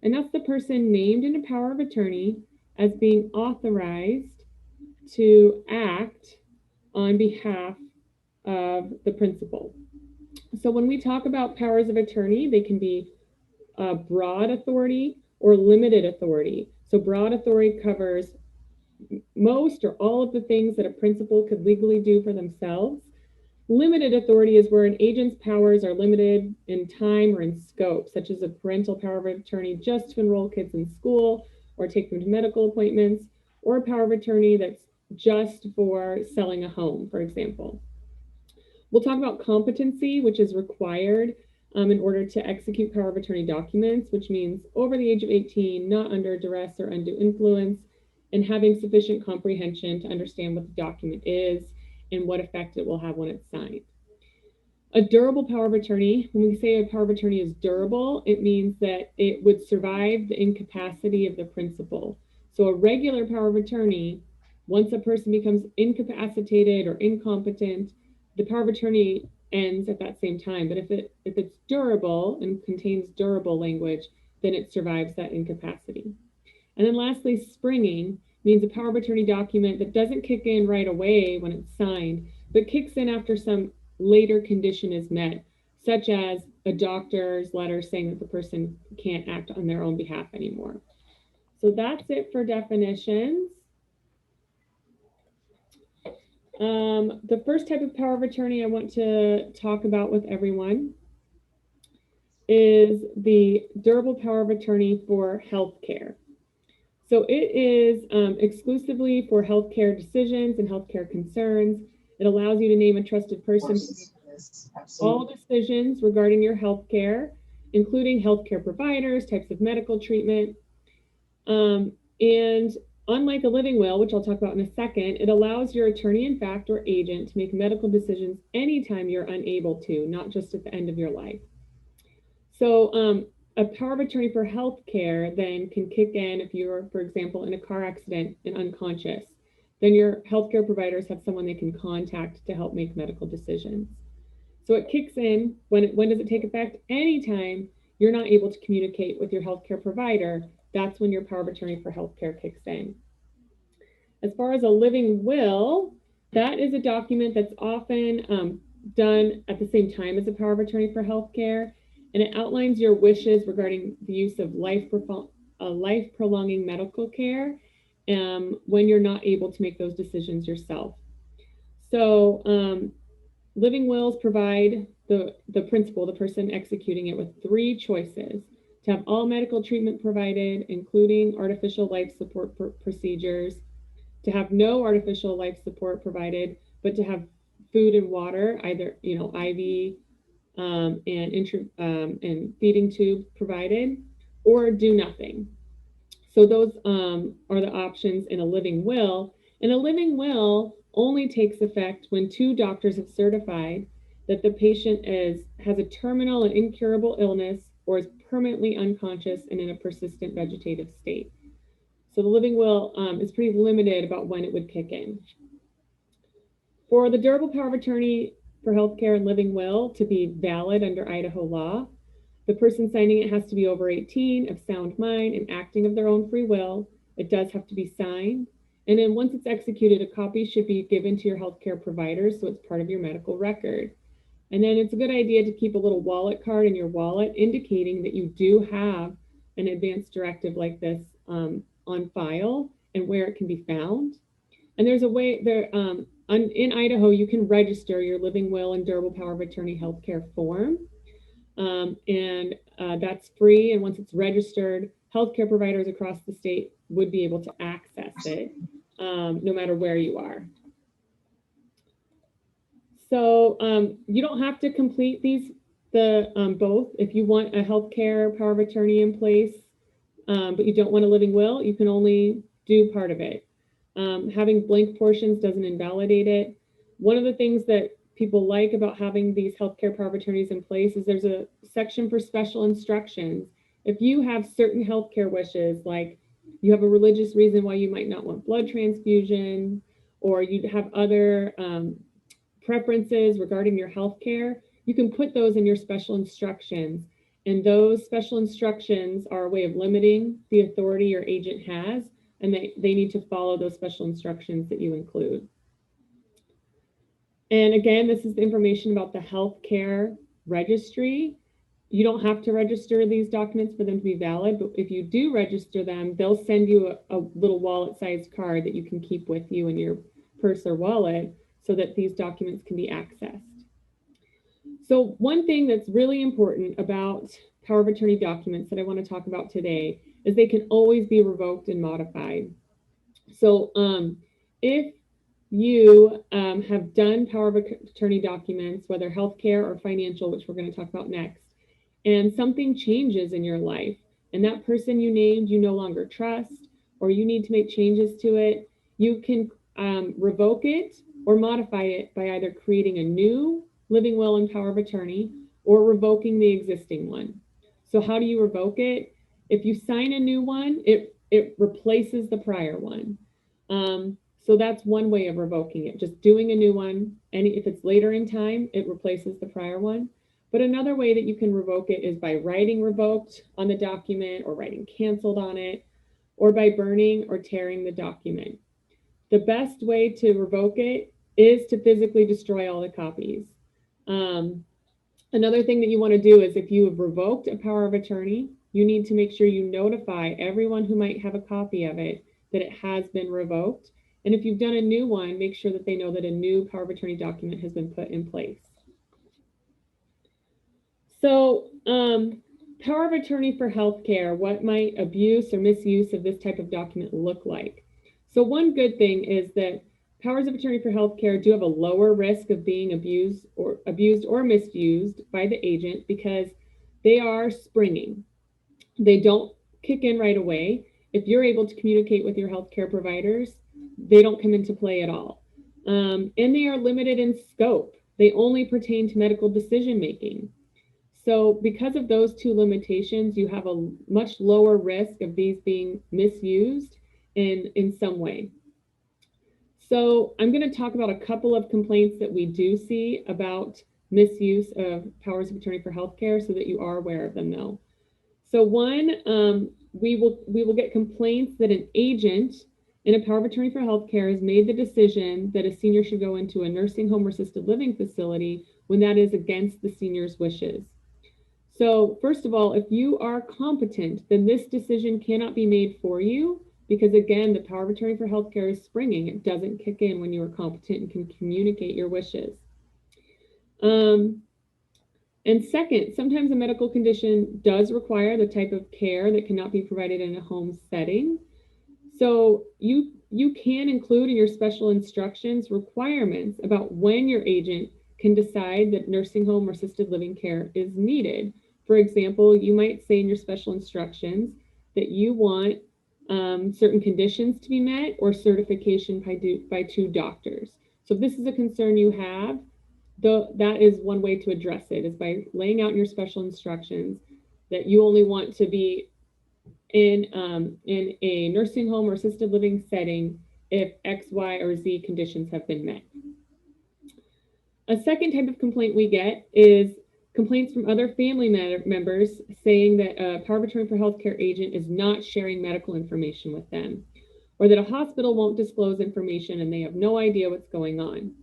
and that's the person named in a power of attorney as being authorized to act on behalf of the principal. So when we talk about powers of attorney, they can be broad authority or limited authority. So broad authority covers most or all of the things that a principal could legally do for themselves. Limited authority is where an agent's powers are limited in time or in scope, such as a parental power of attorney just to enroll kids in school or take them to medical appointments, or a power of attorney that's just for selling a home, for example. We'll talk about competency, which is required in order to execute power of attorney documents, which means over the age of 18, not under duress or undue influence, and having sufficient comprehension to understand what the document is and what effect it will have when it's signed. A durable power of attorney, when we say a power of attorney is durable, it means that it would survive the incapacity of the principal. So a regular power of attorney, once a person becomes incapacitated or incompetent, the power of attorney ends at that same time. But if it's durable and contains durable language, then it survives that incapacity. And then lastly, springing means a power of attorney document that doesn't kick in right away when it's signed, but kicks in after some later condition is met, such as a doctor's letter saying that the person can't act on their own behalf anymore. So that's it for definitions. The first type of power of attorney I want to talk about with everyone is the durable power of attorney for healthcare. So it is exclusively for healthcare decisions and healthcare concerns. It allows you to name a trusted person for all decisions regarding your healthcare, including healthcare providers, types of medical treatment. And unlike a living will, which I'll talk about in a second, it allows your attorney in fact or agent to make medical decisions anytime you're unable to, not just at the end of your life. So a power of attorney for healthcare then can kick in if you're, for example, in a car accident and unconscious. Then your healthcare providers have someone they can contact to help make medical decisions. So it kicks in, when does it take effect? Anytime you're not able to communicate with your healthcare provider, that's when your power of attorney for healthcare kicks in. As far as a living will, that is a document that's often done at the same time as a power of attorney for healthcare, and it outlines your wishes regarding the use of life-prolonging medical care when you're not able to make those decisions yourself. So living wills provide the principal, the person executing it, with 3 choices: to have all medical treatment provided, including artificial life support procedures, to have no artificial life support provided, but to have food and water, either IV and feeding tube provided, or do nothing. So those are the options in a living will. And a living will only takes effect when 2 doctors have certified that the patient has a terminal and incurable illness or is permanently unconscious and in a persistent vegetative state. So the living will is pretty limited about when it would kick in. For the durable power of attorney for healthcare and living will to be valid under Idaho law, the person signing it has to be over 18, of sound mind, and acting of their own free will. It does have to be signed. And then once it's executed, a copy should be given to your healthcare providers, so it's part of your medical record. And then it's a good idea to keep a little wallet card in your wallet indicating that you do have an advance directive like this on file and where it can be found. And there's a way there in Idaho, you can register your living will and durable power of attorney healthcare form. And that's free. And once it's registered, healthcare providers across the state would be able to access it no matter where you are. So you don't have to complete both. If you want a healthcare power of attorney in place, but you don't want a living will, you can only do part of it. Having blank portions doesn't invalidate it. One of the things that people like about having these healthcare power of attorneys in place is there's a section for special instructions. If you have certain healthcare wishes, like you have a religious reason why you might not want blood transfusion, or you have other preferences regarding your healthcare, you can put those in your special instructions. And those special instructions are a way of limiting the authority your agent has, and they need to follow those special instructions that you include. And again, this is the information about the healthcare registry. You don't have to register these documents for them to be valid, but if you do register them, they'll send you a little wallet-sized card that you can keep with you in your purse or wallet so that these documents can be accessed. So one thing that's really important about power of attorney documents that I want to talk about today is they can always be revoked and modified. So if you have done power of attorney documents, whether healthcare or financial, which we're going to talk about next, and something changes in your life, and that person you named you no longer trust, or you need to make changes to it, you can revoke it or modify it by either creating a new living will and power of attorney or revoking the existing one. So how do you revoke it? If you sign a new one, it replaces the prior one. So So that's one way of revoking it, just doing a new one. And if it's later in time, it replaces the prior one. But another way that you can revoke it is by writing revoked on the document or writing canceled on it, or by burning or tearing the document. The best way to revoke it is to physically destroy all the copies. Another thing that you want to do is if you have revoked a power of attorney, you need to make sure you notify everyone who might have a copy of it that it has been revoked. And if you've done a new one, make sure that they know that a new power of attorney document has been put in place. So, power of attorney for healthcare, what might abuse or misuse of this type of document look like? So one good thing is that powers of attorney for healthcare do have a lower risk of being abused or misused by the agent because they are springing. They don't kick in right away. If you're able to communicate with your healthcare providers, they don't come into play at all. And they are limited in scope. They only pertain to medical decision making. So because of those two limitations, you have a much lower risk of these being misused in some way. So I'm going to talk about a couple of complaints that we do see about misuse of powers of attorney for healthcare so that you are aware of them though. So one, we will get complaints that an agent in a power of attorney for healthcare has made the decision that a senior should go into a nursing home or assisted living facility when that is against the senior's wishes. So first of all, if you are competent, then this decision cannot be made for you because again, the power of attorney for healthcare is springing. It doesn't kick in when you are competent and can communicate your wishes. And second, sometimes a medical condition does require the type of care that cannot be provided in a home setting. So you can include in your special instructions requirements about when your agent can decide that nursing home or assisted living care is needed. For example, you might say in your special instructions that you want certain conditions to be met or certification by two doctors. So if this is a concern you have, that is one way to address it, is by laying out in your special instructions that you only want to be in a nursing home or assisted living setting if X, Y, or Z conditions have been met. A second type of complaint we get is complaints from other family members saying that a power of attorney for healthcare agent is not sharing medical information with them, or that a hospital won't disclose information and they have no idea what's going on.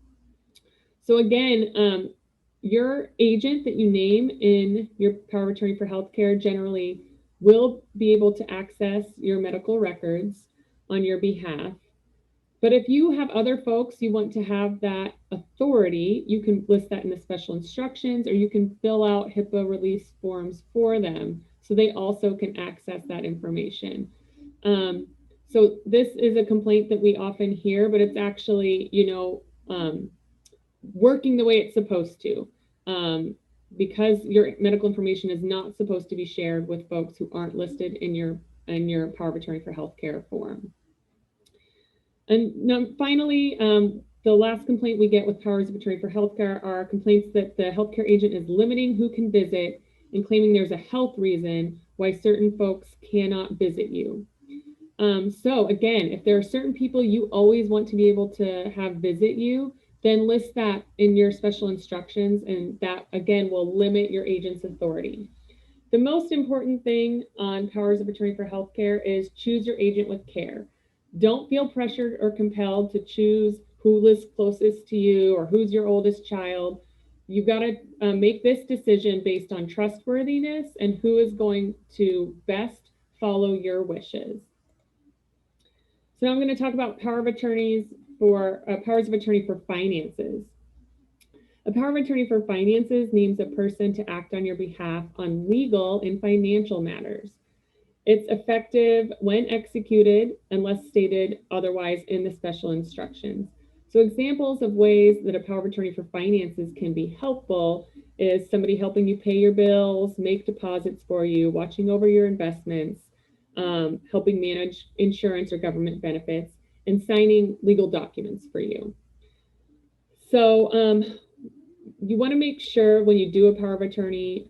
So again, your agent that you name in your power of attorney for healthcare generally will be able to access your medical records on your behalf. But if you have other folks you want to have that authority, you can list that in the special instructions, or you can fill out HIPAA release forms for them so they also can access that information. So this is a complaint that we often hear, but it's actually, working the way it's supposed to, because your medical information is not supposed to be shared with folks who aren't listed in your power of attorney for healthcare form. And now, finally, the last complaint we get with powers of attorney for healthcare are complaints that the healthcare agent is limiting who can visit and claiming there's a health reason why certain folks cannot visit you. So again, if there are certain people you always want to be able to have visit you, then list that in your special instructions, and that again will limit your agent's authority. The most important thing on powers of attorney for healthcare is choose your agent with care. Don't feel pressured or compelled to choose who lives closest to you or who's your oldest child. You've got to make this decision based on trustworthiness and who is going to best follow your wishes. So now I'm going to talk about power of attorneys for powers of attorney for finances. A power of attorney for finances names a person to act on your behalf on legal and financial matters. It's effective when executed unless stated otherwise in the special instructions. So examples of ways that a power of attorney for finances can be helpful is somebody helping you pay your bills, make deposits for you, watching over your investments, helping manage insurance or government benefits, and signing legal documents for you. So you want to make sure when you do a power of attorney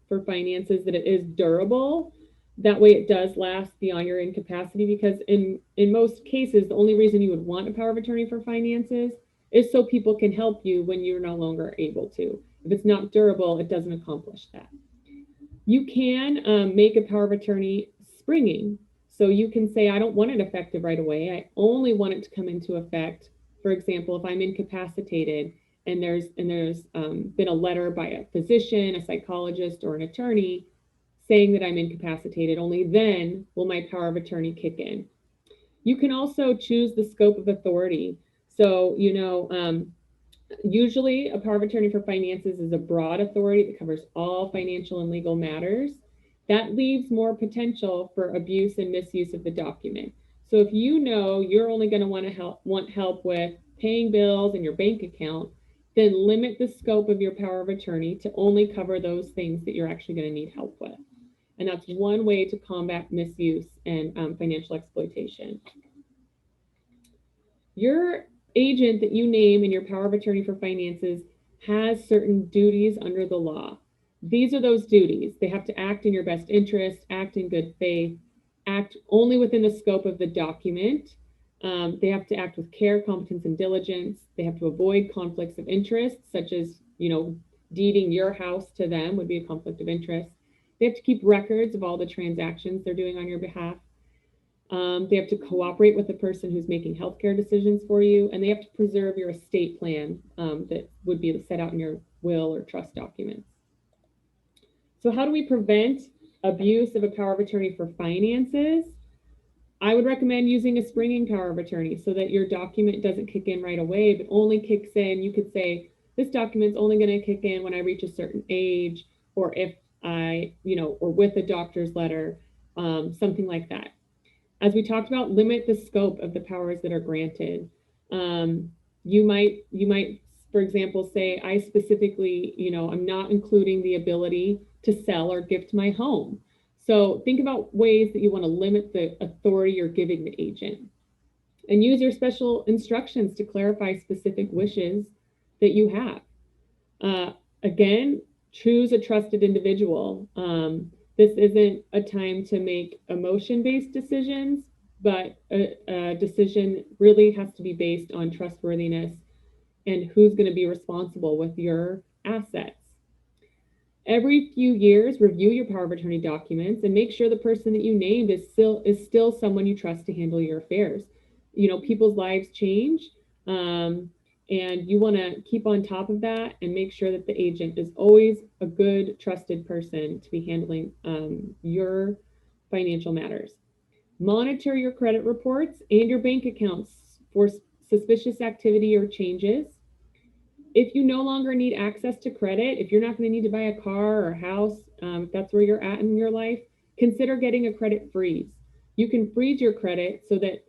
for finances that it is durable. That way it does last beyond your incapacity, because in most cases, the only reason you would want a power of attorney for finances is so people can help you when you're no longer able to. If it's not durable, it doesn't accomplish that. You can make a power of attorney springing. So you can say, I don't want it effective right away. I only want it to come into effect. For example, if I'm incapacitated and there's been a letter by a physician, a psychologist, or an attorney saying that I'm incapacitated, only then will my power of attorney kick in. You can also choose the scope of authority. So, usually a power of attorney for finances is a broad authority that covers all financial and legal matters. That leaves more potential for abuse and misuse of the document. So if you know you're only going to want help with paying bills and your bank account, then limit the scope of your power of attorney to only cover those things that you're actually going to need help with. And that's one way to combat misuse and financial exploitation. Your agent that you name in your power of attorney for finances has certain duties under the law. These are those duties. They have to act in your best interest, act in good faith, act only within the scope of the document. They have to act with care, competence, and diligence. They have to avoid conflicts of interest, such as, deeding your house to them would be a conflict of interest. They have to keep records of all the transactions they're doing on your behalf. They have to cooperate with the person who's making healthcare decisions for you, and they have to preserve your estate plan that would be set out in your will or trust documents. So how do we prevent abuse of a power of attorney for finances? I would recommend using a springing power of attorney so that your document doesn't kick in right away, but only kicks in. You could say, this document's only going to kick in when I reach a certain age, or if I, or with a doctor's letter, something like that. As we talked about, limit the scope of the powers that are granted. You might, for example, say, I specifically, I'm not including the ability to sell or gift my home. So think about ways that you want to limit the authority you're giving the agent, and use your special instructions to clarify specific wishes that you have. Again, choose a trusted individual. This isn't a time to make emotion-based decisions, but a decision really has to be based on trustworthiness and who's going to be responsible with your assets. Every few years, review your power of attorney documents and make sure the person that you named is still someone you trust to handle your affairs. People's lives change, and you want to keep on top of that and make sure that the agent is always a good, trusted person to be handling your financial matters. Monitor your credit reports and your bank accounts for suspicious activity or changes. If you no longer need access to credit, if you're not going to need to buy a car or a house, if that's where you're at in your life, consider getting a credit freeze. You can freeze your credit so that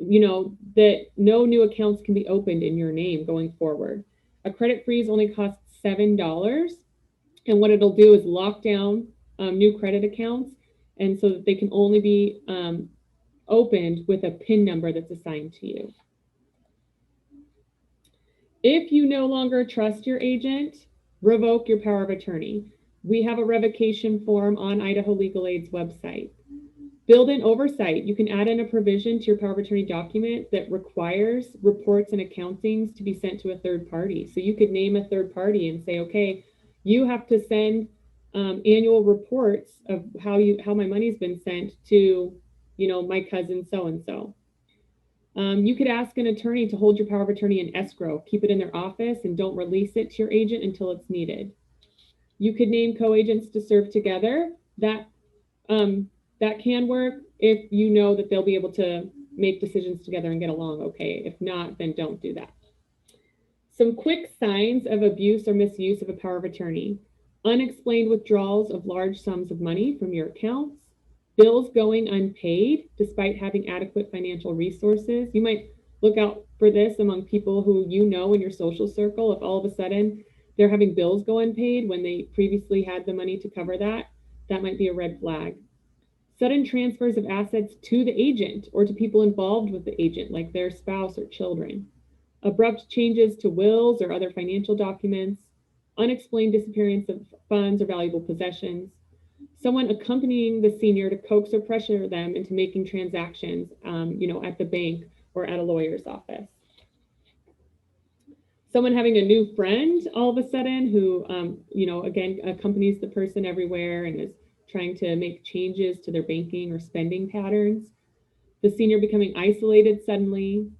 that no new accounts can be opened in your name going forward. A credit freeze only costs $7, and what it'll do is lock down new credit accounts, and so that they can only be opened with a PIN number that's assigned to you. If you no longer trust your agent, revoke your power of attorney. We have a revocation form on Idaho Legal Aid's website. Build in oversight. You can add in a provision to your power of attorney document that requires reports and accountings to be sent to a third party. So you could name a third party and say, okay, you have to send annual reports of how my money's been sent to, my cousin so-and-so. You could ask an attorney to hold your power of attorney in escrow, keep it in their office, and don't release it to your agent until it's needed. You could name co-agents to serve together. That can work if you know that they'll be able to make decisions together and get along okay. If not, then don't do that. Some quick signs of abuse or misuse of a power of attorney: unexplained withdrawals of large sums of money from your accounts, bills going unpaid despite having adequate financial resources. You might look out for this among people who in your social circle. If all of a sudden they're having bills go unpaid when they previously had the money to cover that, that might be a red flag. Sudden transfers of assets to the agent or to people involved with the agent, like their spouse or children. Abrupt changes to wills or other financial documents. Unexplained disappearance of funds or valuable possessions. someone accompanying the senior to coax or pressure them into making transactions, at the bank or at a lawyer's office. Someone having a new friend all of a sudden who, again, accompanies the person everywhere and is trying to make changes to their banking or spending patterns. The senior becoming isolated suddenly.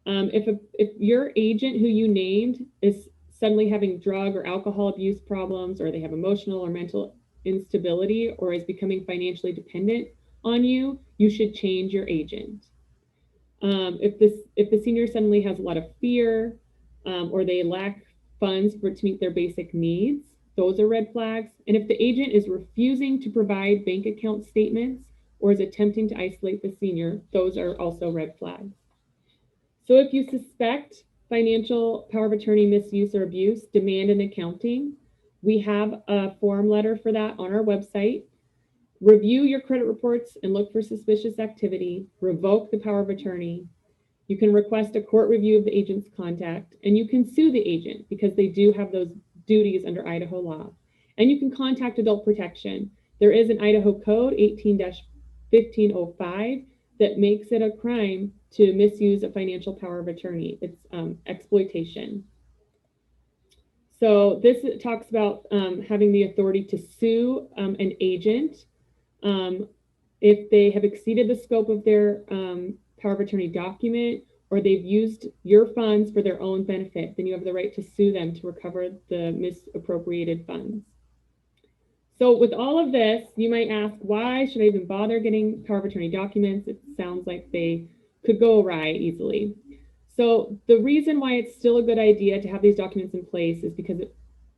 If your agent who you named is suddenly having drug or alcohol abuse problems, or they have emotional or mental instability, or is becoming financially dependent on you, you should change your agent. If the senior suddenly has a lot of fear, or they lack funds to meet their basic needs, those are red flags. And if the agent is refusing to provide bank account statements or is attempting to isolate the senior, those are also red flags. So if you suspect financial power of attorney misuse or abuse, demand an accounting. We have a form letter for that on our website. Review your credit reports and look for suspicious activity. Revoke the power of attorney. You can request a court review of the agent's contact, and you can sue the agent because they do have those duties under Idaho law. And you can contact adult protection. There is an Idaho code 18-1505 that makes it a crime to misuse a financial power of attorney. It's exploitation. So this talks about having the authority to sue an agent if they have exceeded the scope of their power of attorney document, or they've used your funds for their own benefit, then you have the right to sue them to recover the misappropriated funds. So with all of this, you might ask, why should I even bother getting power of attorney documents? It sounds like they could go awry easily. So the reason why it's still a good idea to have these documents in place is because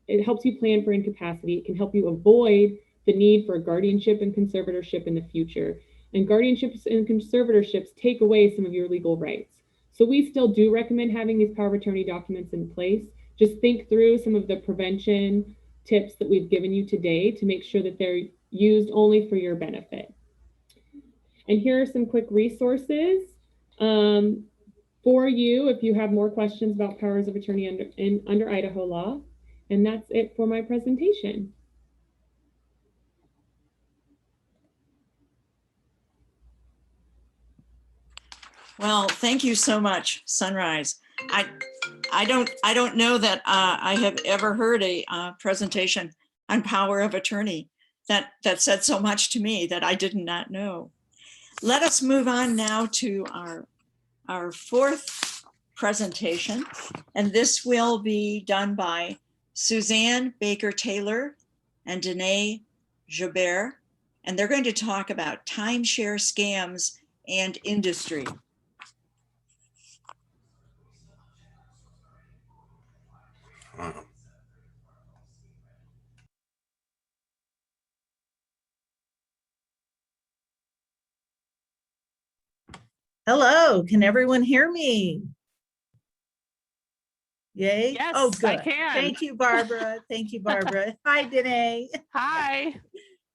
it helps you plan for incapacity. It can help you avoid the need for guardianship and conservatorship in the future. And guardianships and conservatorships take away some of your legal rights. So we still do recommend having these power of attorney documents in place. Just think through some of the prevention tips that we've given you today to make sure that they're used only for your benefit. And here are some quick resources for you if you have more questions about powers of attorney under Idaho law. And that's it for my presentation. Well, thank you so much, Sunrise. I don't know that I have ever heard a presentation on power of attorney that said so much to me that I did not know. Let us move on now to our fourth presentation, and this will be done by Suzanne Baker-Taylor and Danae Jobert, and they're going to talk about timeshare scams and industry. Hello, can everyone hear me? Yay? Yes, Oh, good. I can. Thank you, Barbara. Thank you, Barbara. Hi, Danae. Hi.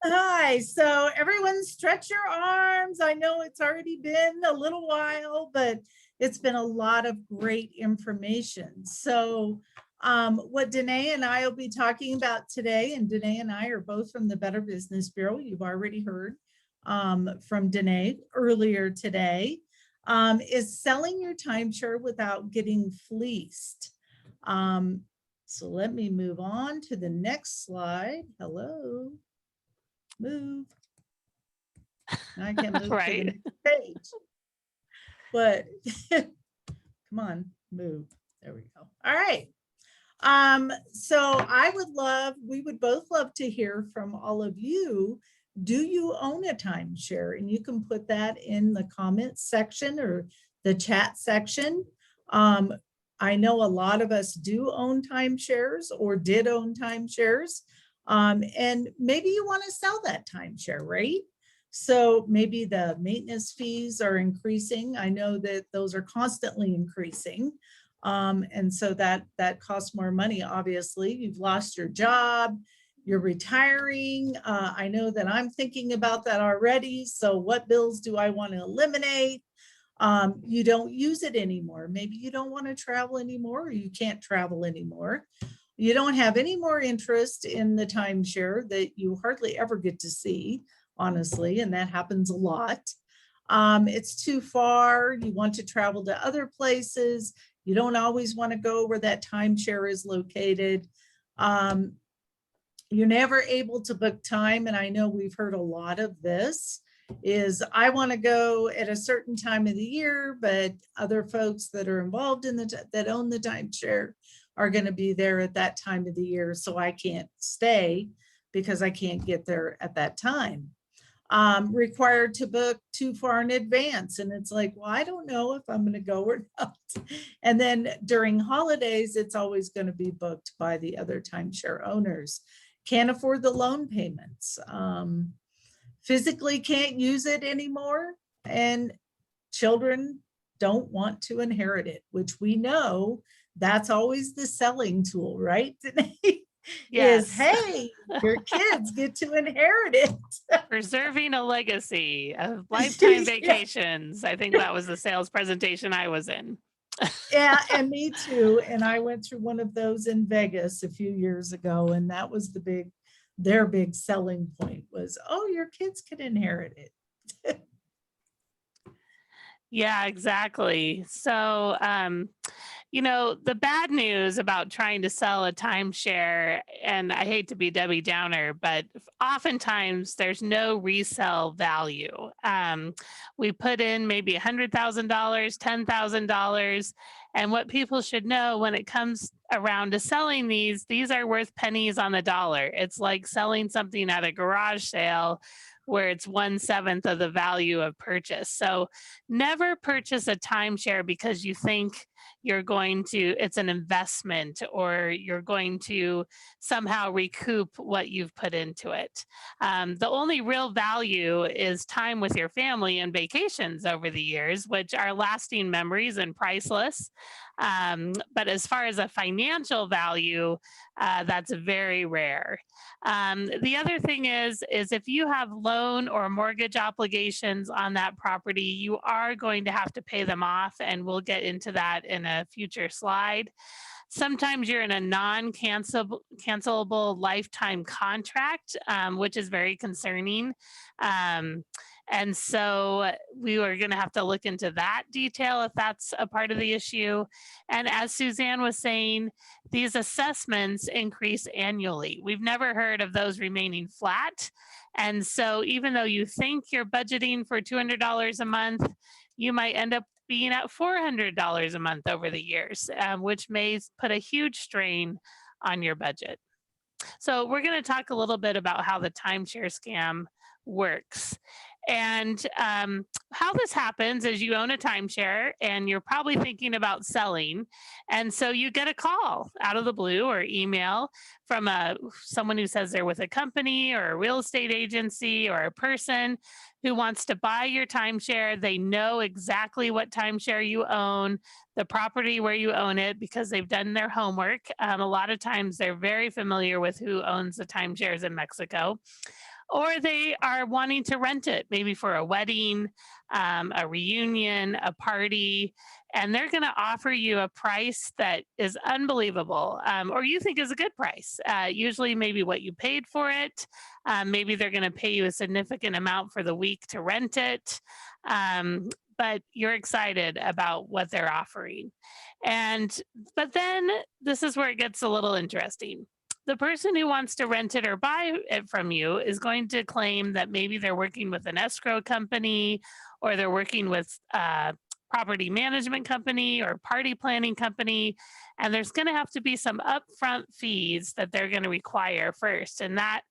Hi. So everyone stretch your arms. I know it's already been a little while, but it's been a lot of great information. So what Danae and I will be talking about today, and Danae and I are both from the Better Business Bureau. You've already heard from Danae earlier today, is selling your timeshare without getting fleeced. So let me move on to the next slide. Hello. Move. I can't move Right. to the page. But come on, move. There we go. All right. So we would both love to hear from all of you. Do you own a timeshare? And you can put that in the comments section or the chat section. I know a lot of us do own timeshares or did own timeshares. And maybe you want to sell that timeshare, right? So maybe the maintenance fees are increasing. I know that those are constantly increasing. And so that costs more money, obviously. You've lost your job, you're retiring. I know that I'm thinking about that already. So what bills do I want to eliminate? You don't use it anymore. Maybe you don't want to travel anymore, or you can't travel anymore. You don't have any more interest in the timeshare that you hardly ever get to see, honestly, and that happens a lot. It's too far. You want to travel to other places. You don't always want to go where that timeshare is located. You're never able to book time. And I know we've heard a lot of this is I want to go at a certain time of the year, but other folks that are involved in that own the timeshare are going to be there at that time of the year. So I can't stay because I can't get there at that time. Required to book too far in advance. And it's like, well, I don't know if I'm going to go or not. And then during holidays, it's always going to be booked by the other timeshare owners. Can't afford the loan payments. Physically can't use it anymore. And children don't want to inherit it, which we know that's always the selling tool, right? Yes. Is, hey, your kids get to inherit it. Preserving a legacy of lifetime vacations. I think that was the sales presentation I was in. Yeah, and me too. And I went through one of those in Vegas a few years ago, and that was their big selling point was, oh, your kids can inherit it. Yeah, exactly. So, the bad news about trying to sell a timeshare, and I hate to be Debbie Downer, but oftentimes there's no resale value. We put in maybe $100,000, $10,000. And what people should know when it comes around to selling these are worth pennies on the dollar. It's like selling something at a garage sale where it's 1/7 of the value of purchase. So never purchase a timeshare because you think it's an investment or you're going to somehow recoup what you've put into it. The only real value is time with your family and vacations over the years, which are lasting memories and priceless. But as far as a financial value, that's very rare. The other thing is if you have loan or mortgage obligations on that property, you are going to have to pay them off, and we'll get into that in a future slide. Sometimes you're in a non-cancelable lifetime contract, which is very concerning. And so we are going to have to look into that detail if that's a part of the issue. And as Suzanne was saying, these assessments increase annually. We've never heard of those remaining flat. And so even though you think you're budgeting for $200 a month, you might end up being at $400 a month over the years, which may put a huge strain on your budget. So we're going to talk a little bit about how the timeshare scam works. And how this happens is you own a timeshare and you're probably thinking about selling. And so you get a call out of the blue or email from someone who says they're with a company or a real estate agency or a person who wants to buy your timeshare. They know exactly what timeshare you own, the property where you own it, because they've done their homework. A lot of times they're very familiar with who owns the timeshares in Mexico. Or they are wanting to rent it, maybe for a wedding, a reunion, a party, and they're going to offer you a price that is unbelievable, or you think is a good price. Usually maybe what you paid for it. Maybe they're going to pay you a significant amount for the week to rent it. But you're excited about what they're offering. But then this is where it gets a little interesting. The person who wants to rent it or buy it from you is going to claim that maybe they're working with an escrow company, or they're working with a property management company or party planning company. And there's going to have to be some upfront fees that they're going to require first. And that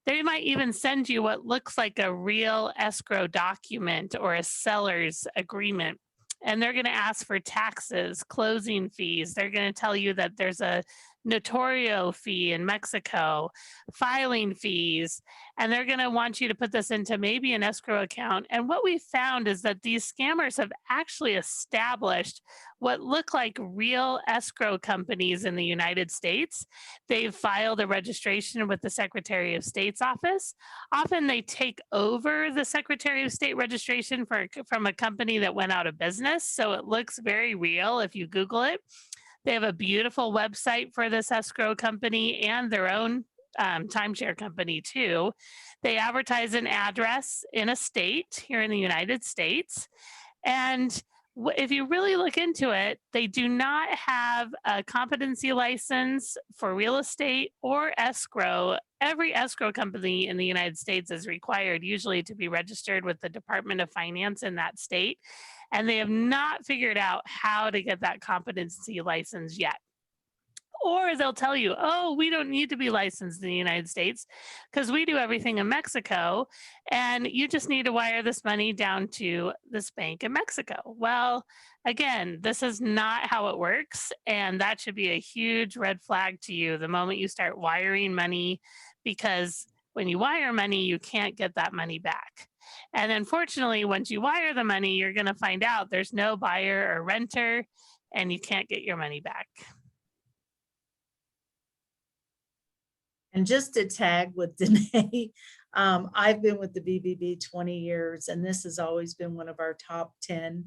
they might even send you what looks like a real escrow document or a seller's agreement. And they're going to ask for taxes, closing fees. They're going to tell you that there's a notario fee in Mexico, filing fees, and they're going to want you to put this into maybe an escrow account. And what we found is that these scammers have actually established what look like real escrow companies in the United States. They've filed a registration with the Secretary of State's office. Often they take over the Secretary of State registration from a company that went out of business. So it looks very real if you Google it. They have a beautiful website for this escrow company and their own timeshare company too. They advertise an address in a state here in the United States. And if you really look into it, they do not have a competency license for real estate or escrow. Every escrow company in the United States is required usually to be registered with the Department of Finance in that state. And they have not figured out how to get that competency license yet. Or they'll tell you, oh, we don't need to be licensed in the United States because we do everything in Mexico and you just need to wire this money down to this bank in Mexico. Well, again, this is not how it works. And that should be a huge red flag to you the moment you start wiring money, because when you wire money, you can't get that money back. And unfortunately, once you wire the money, you're going to find out there's no buyer or renter and you can't get your money back. And just to tag with Danae, I've been with the BBB 20 years, and this has always been one of our top 10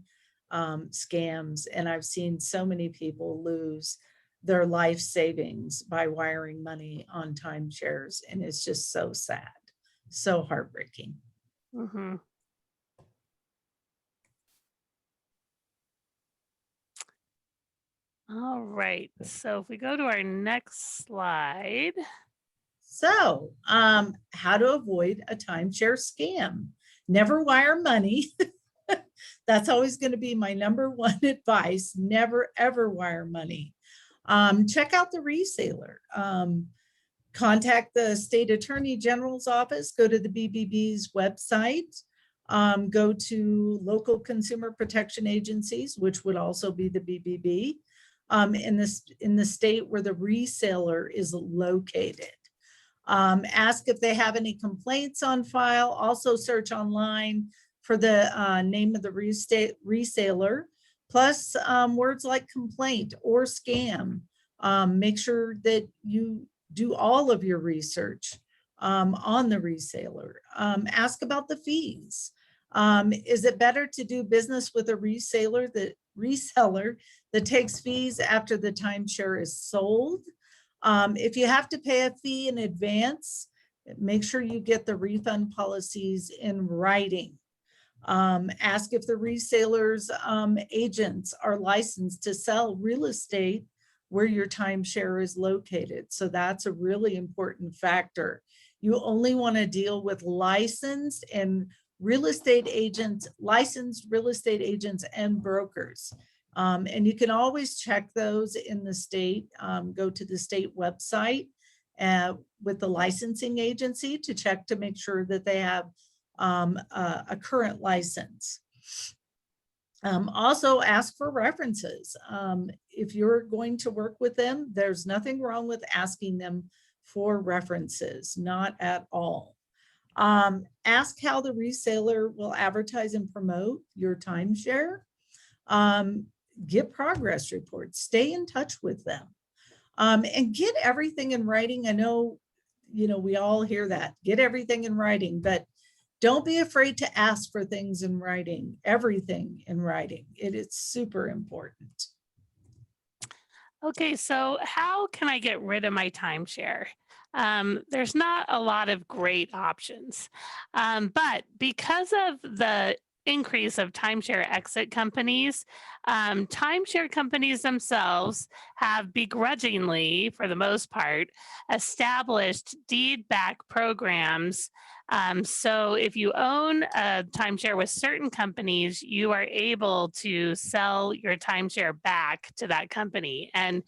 scams. And I've seen so many people lose their life savings by wiring money on timeshares. And it's just so sad, so heartbreaking. Mm-hmm. All right, so if we go to our next slide. So how to avoid a timeshare scam. Never wire money. That's always going to be my number one advice. Never, ever wire money. Check out the reseller. Contact the state attorney general's office. Go to the BBB's website. Go to local consumer protection agencies, which would also be the BBB, in the state where the reseller is located. Ask if they have any complaints on file. Also search online for the name of the reseller, plus words like complaint or scam. Make sure that you do all of your research on the reseller. Ask about the fees. Is it better to do business with a reseller that takes fees after the timeshare is sold? If you have to pay a fee in advance, make sure you get the refund policies in writing. Ask if the resellers agents are licensed to sell real estate where your timeshare is located. So that's a really important factor. You only want to deal with licensed real estate agents and brokers. And you can always check those in the state. Go to the state website with the licensing agency to check to make sure that they have a current license. Also ask for references. If you're going to work with them, there's nothing wrong with asking them for references, not at all. Ask how the reseller will advertise and promote your timeshare. Get progress reports, stay in touch with them, and get everything in writing. I know, we all hear that, get everything in writing, but don't be afraid to ask for things in writing, everything in writing. It is super important. Okay, so how can I get rid of my timeshare? There's not a lot of great options, but because of the increase of timeshare exit companies, timeshare companies themselves have begrudgingly, for the most part, established deed-back programs. So if you own a timeshare with certain companies, you are able to sell your timeshare back to that company. And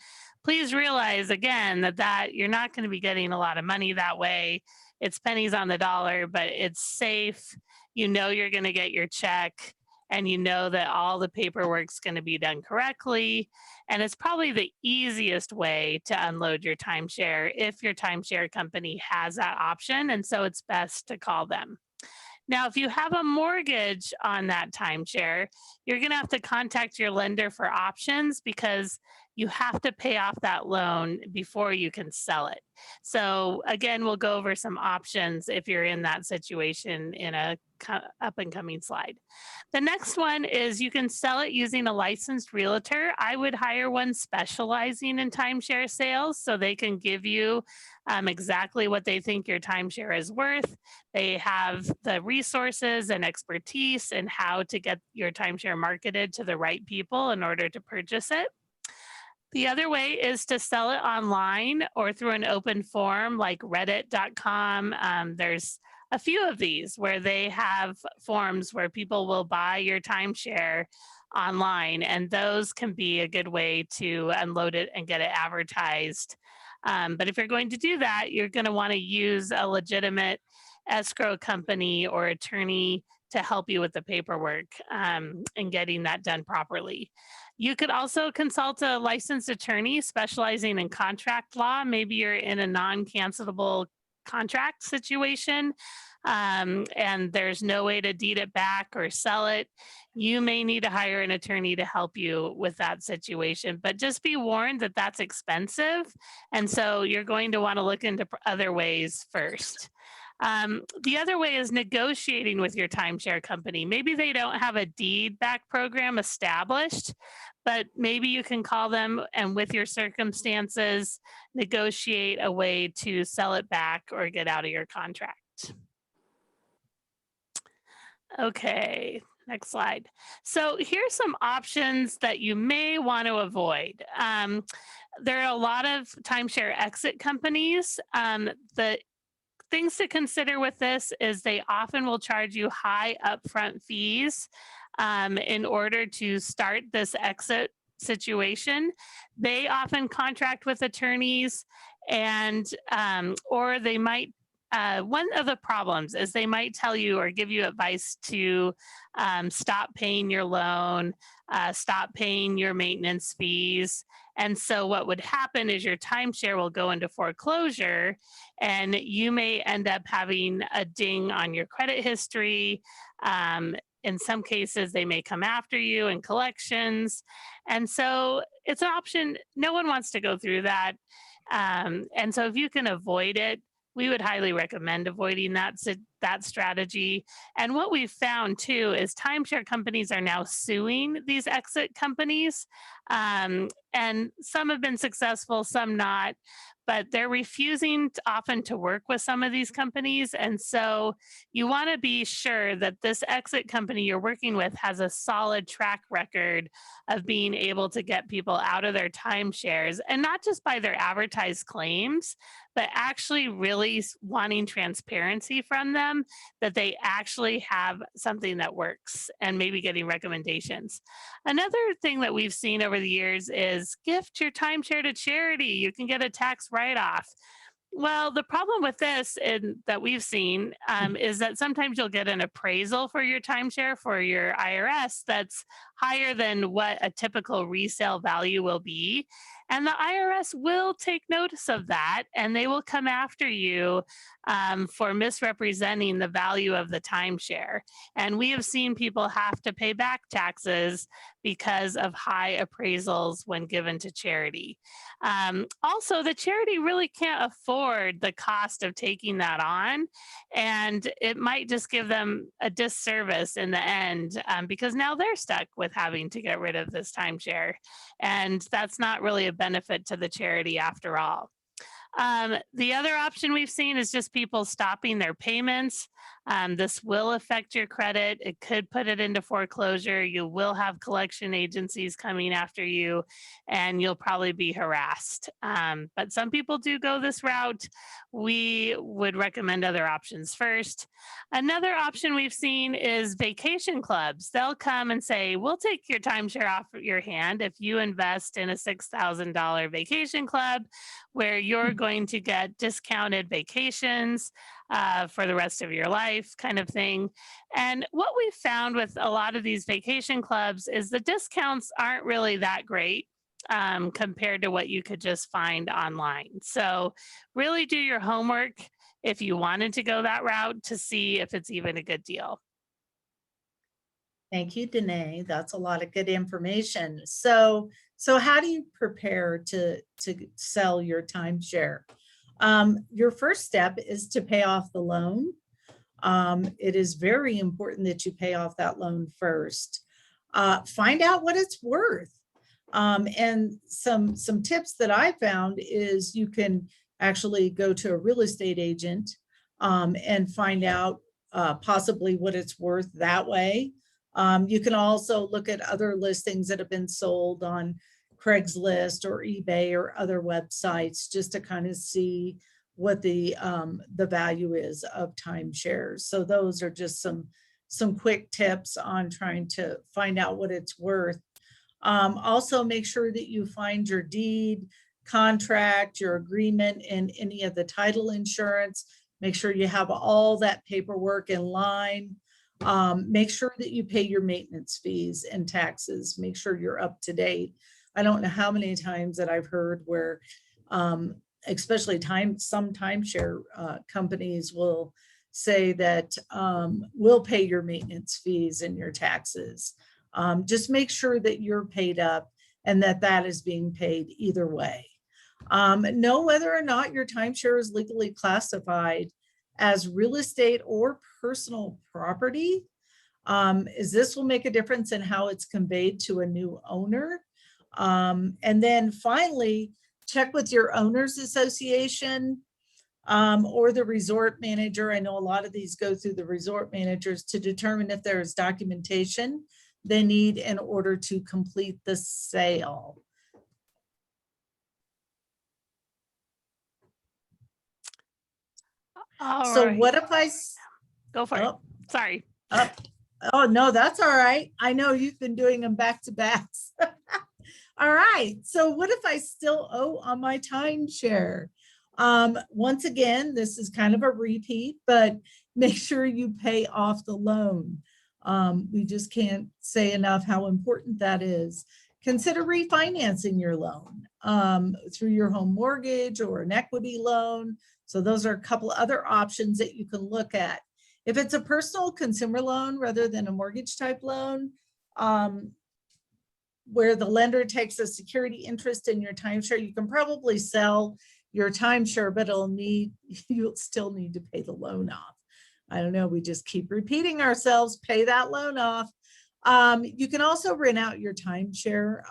please realize again that you're not going to be getting a lot of money that way. It's pennies on the dollar, but it's safe. You're going to get your check, and that all the paperwork's going to be done correctly. And it's probably the easiest way to unload your timeshare if your timeshare company has that option. And so it's best to call them. Now, if you have a mortgage on that timeshare, you're going to have to contact your lender for options, because you have to pay off that loan before you can sell it. So again, we'll go over some options if you're in that situation in a up and coming slide. The next one is you can sell it using a licensed realtor. I would hire one specializing in timeshare sales so they can give you exactly what they think your timeshare is worth. They have the resources and expertise and how to get your timeshare marketed to the right people in order to purchase it. The other way is to sell it online or through an open forum like reddit.com. There's a few of these where they have forums where people will buy your timeshare online, and those can be a good way to unload it and get it advertised. But if you're going to do that, you're going to want to use a legitimate escrow company or attorney to help you with the paperwork and getting that done properly. You could also consult a licensed attorney specializing in contract law. Maybe you're in a non-cancelable contract situation and there's no way to deed it back or sell it. You may need to hire an attorney to help you with that situation, but just be warned that that's expensive. And so you're going to want to look into other ways first. The other way is negotiating with your timeshare company. Maybe they don't have a deed back program established, but maybe you can call them and with your circumstances, negotiate a way to sell it back or get out of your contract. Okay, next slide. So here's some options that you may want to avoid. There are a lot of timeshare exit companies. The things to consider with this is they often will charge you high upfront fees in order to start this exit situation. They often contract with attorneys and or they might one of the problems is they might tell you or give you advice to stop paying your loan, stop paying your maintenance fees. And so what would happen is your timeshare will go into foreclosure and you may end up having a ding on your credit history. In some cases, they may come after you in collections. And so it's an option. No one wants to go through that. And so if you can avoid it, we would highly recommend avoiding that strategy. And what we've found too is timeshare companies are now suing these exit companies. And some have been successful, some not, but they're refusing often to work with some of these companies. And so you want to be sure that this exit company you're working with has a solid track record of being able to get people out of their timeshares, and not just by their advertised claims, but actually really wanting transparency from them that they actually have something that works and maybe getting recommendations. Another thing that we've seen over the years is gift your timeshare to charity. You can get a tax write-off. Well, the problem with this that we've seen is that sometimes you'll get an appraisal for your timeshare for your IRS that's higher than what a typical resale value will be. And the IRS will take notice of that and they will come after you for misrepresenting the value of the timeshare. And we have seen people have to pay back taxes because of high appraisals when given to charity. Also, the charity really can't afford the cost of taking that on, and it might just give them a disservice in the end because now they're stuck with having to get rid of this timeshare, and that's not really a benefit to the charity after all. The other option we've seen is just people stopping their payments. This will affect your credit. It could put it into foreclosure. You will have collection agencies coming after you, and you'll probably be harassed. But some people do go this route. We would recommend other options first. Another option we've seen is vacation clubs. They'll come and say, we'll take your timeshare off your hand if you invest in a $6,000 vacation club where you're going to get discounted vacations for the rest of your life, kind of thing. And what we found with a lot of these vacation clubs is the discounts aren't really that great compared to what you could just find online. So really do your homework if you wanted to go that route to see if it's even a good deal. Thank you, Danae. That's a lot of good information. So how do you prepare to sell your timeshare? Your first step is to pay off the loan. It is very important that you pay off that loan first. Find out what it's worth. And some tips that I found is you can actually go to a real estate agent and find out possibly what it's worth that way. You can also look at other listings that have been sold on Craigslist or eBay or other websites just to kind of see what the value is of timeshares. So those are just some quick tips on trying to find out what it's worth. Also make sure that you find your deed, contract, your agreement, and any of the title insurance. Make sure you have all that paperwork in line. Make sure that you pay your maintenance fees and taxes. Make sure you're up to date. I don't know how many times that I've heard where, especially some timeshare companies will say that we'll pay your maintenance fees and your taxes. Just make sure that you're paid up and that is being paid either way. Know whether or not your timeshare is legally classified as real estate or personal property. As this will make a difference in how it's conveyed to a new owner. And then finally, check with your owners association or the resort manager. I know a lot of these go through the resort managers to determine if there is documentation they need in order to complete the sale. So what if I go for it? Sorry. Oh, no, that's all right. I know you've been doing them back to backs. All right. So what if I still owe on my timeshare? Once again, this is kind of a repeat, but make sure you pay off the loan. We just can't say enough how important that is. Consider refinancing your loan through your home mortgage or an equity loan. So those are a couple other options that you can look at. If it's a personal consumer loan rather than a mortgage type loan, where the lender takes a security interest in your timeshare, you can probably sell your timeshare, but you'll still need to pay the loan off. I don't know, we just keep repeating ourselves, pay that loan off. You can also rent out your timeshare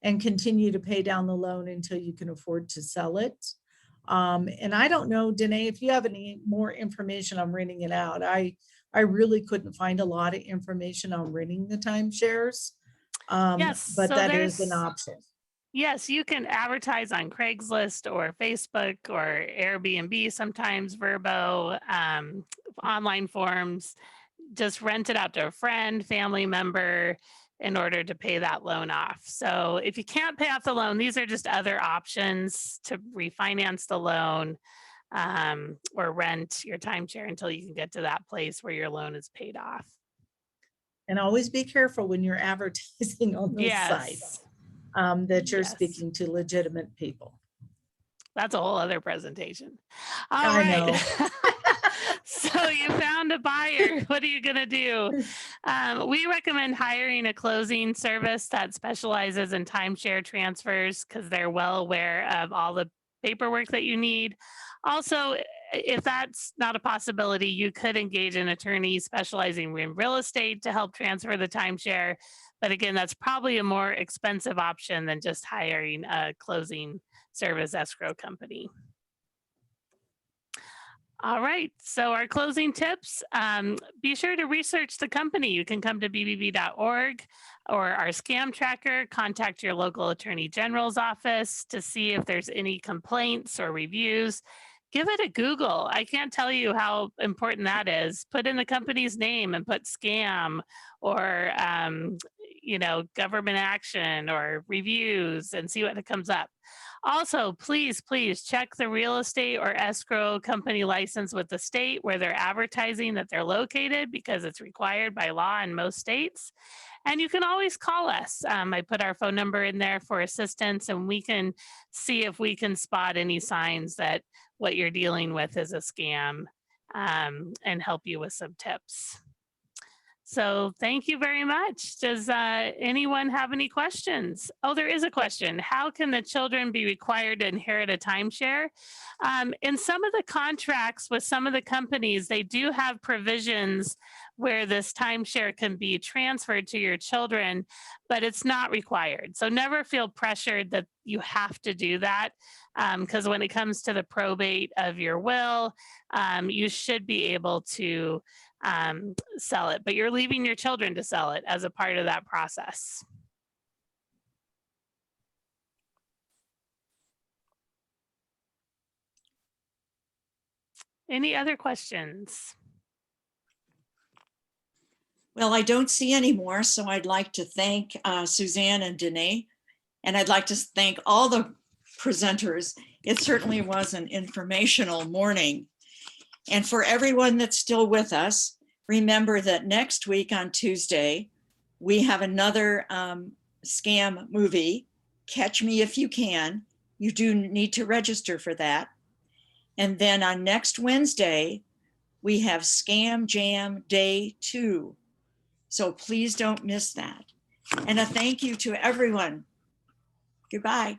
and continue to pay down the loan until you can afford to sell it. And I don't know, Danae, if you have any more information on renting it out. I really couldn't find a lot of information on renting the timeshares. Yes, but so that is an option. Yes, you can advertise on Craigslist or Facebook or Airbnb, sometimes Vrbo, online forums. Just rent it out to a friend, family member in order to pay that loan off. So if you can't pay off the loan, these are just other options to refinance the loan or rent your timeshare until you can get to that place where your loan is paid off. And always be careful when you're advertising on those sites that you're speaking to legitimate people. That's a whole other presentation. All I right. know. So you found a buyer. What are you going to do? We recommend hiring a closing service that specializes in timeshare transfers because they're well aware of all the paperwork that you need. Also, if that's not a possibility, you could engage an attorney specializing in real estate to help transfer the timeshare. But again, that's probably a more expensive option than just hiring a closing service escrow company. All right, so our closing tips, be sure to research the company. You can come to bbb.org or our scam tracker, contact your local attorney general's office to see if there's any complaints or reviews. Give it a Google. I can't tell you how important that is. Put in the company's name and put scam or, government action or reviews and see what comes up. Also, please check the real estate or escrow company license with the state where they're advertising that they're located because it's required by law in most states. And you can always call us. I put our phone number in there for assistance and we can see if we can spot any signs that what you're dealing with is a scam and help you with some tips. So thank you very much. Does anyone have any questions? Oh, there is a question. How can the children be required to inherit a timeshare? In some of the contracts with some of the companies, they do have provisions where this timeshare can be transferred to your children, but it's not required. So never feel pressured that you have to do that, because when it comes to the probate of your will, you should be able to sell it, but you're leaving your children to sell it as a part of that process. Any other questions? Well, I don't see any more, so I'd like to thank Suzanne and Danae, and I'd like to thank all the presenters. It certainly was an informational morning. And for everyone that's still with us, remember that next week on Tuesday, we have another scam movie, Catch Me If You Can. You do need to register for that. And then on next Wednesday, we have Scam Jam Day 2. So please don't miss that. And a thank you to everyone. Goodbye.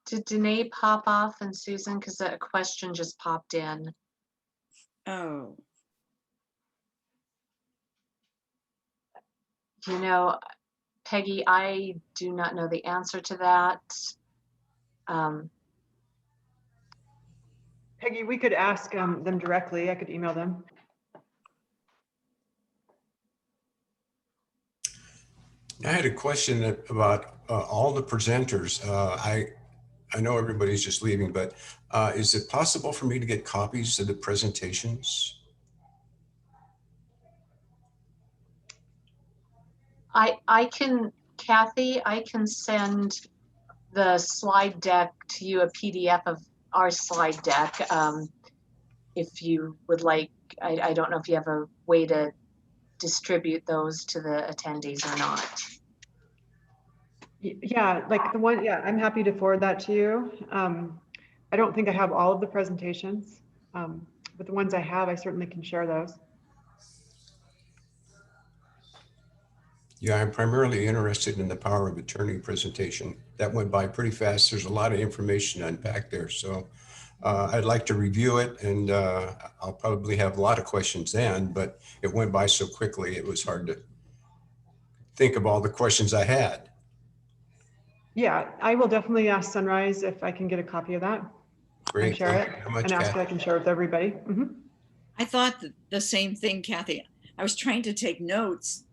Did Danae pop off and Susan? Because a question just popped in. Oh, You know, Peggy, I do not know the answer to that. Peggy, we could ask them directly. I could email them. I had a question about all the presenters. I know everybody's just leaving, but is it possible for me to get copies of the presentations? I can, Kathy, I can send the slide deck to you, a PDF of our slide deck. If you would like, I don't know if you have a way to distribute those to the attendees or not. Yeah, like the one, yeah, I'm happy to forward that to you. I don't think I have all of the presentations, but the ones I have, I certainly can share those. Yeah, I'm primarily interested in the power of attorney presentation. That went by pretty fast. There's a lot of information unpacked there. So I'd like to review it, and I'll probably have a lot of questions then, but it went by so quickly, it was hard to think of all the questions I had. Yeah, I will definitely ask Sunrise if I can get a copy of that. Great, And share thank it you very much, and ask Kathy. if I can share it with everybody. I thought the same thing, Kathy. I was trying to take notes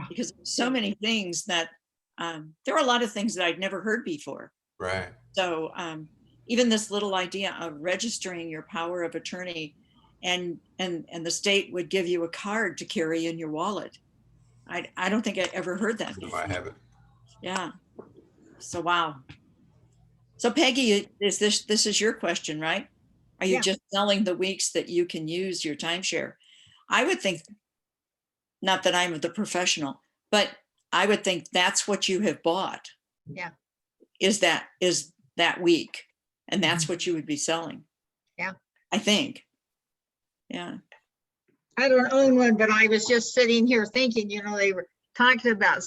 because so many things that there were a lot of things that I'd never heard before. Right. So even this little idea of registering your power of attorney, and the state would give you a card to carry in your wallet. I don't think I ever heard that No, before. I haven't. Yeah. So wow. So Peggy, is this is your question, right? Are you Yeah. just selling the weeks that you can use your timeshare? I would think, not that I'm the professional, but I would think that's what you have bought. Yeah. Is that week, and that's what you would be selling. Yeah. I think. Yeah. I don't own one, but I was just sitting here thinking, you know, they were talking about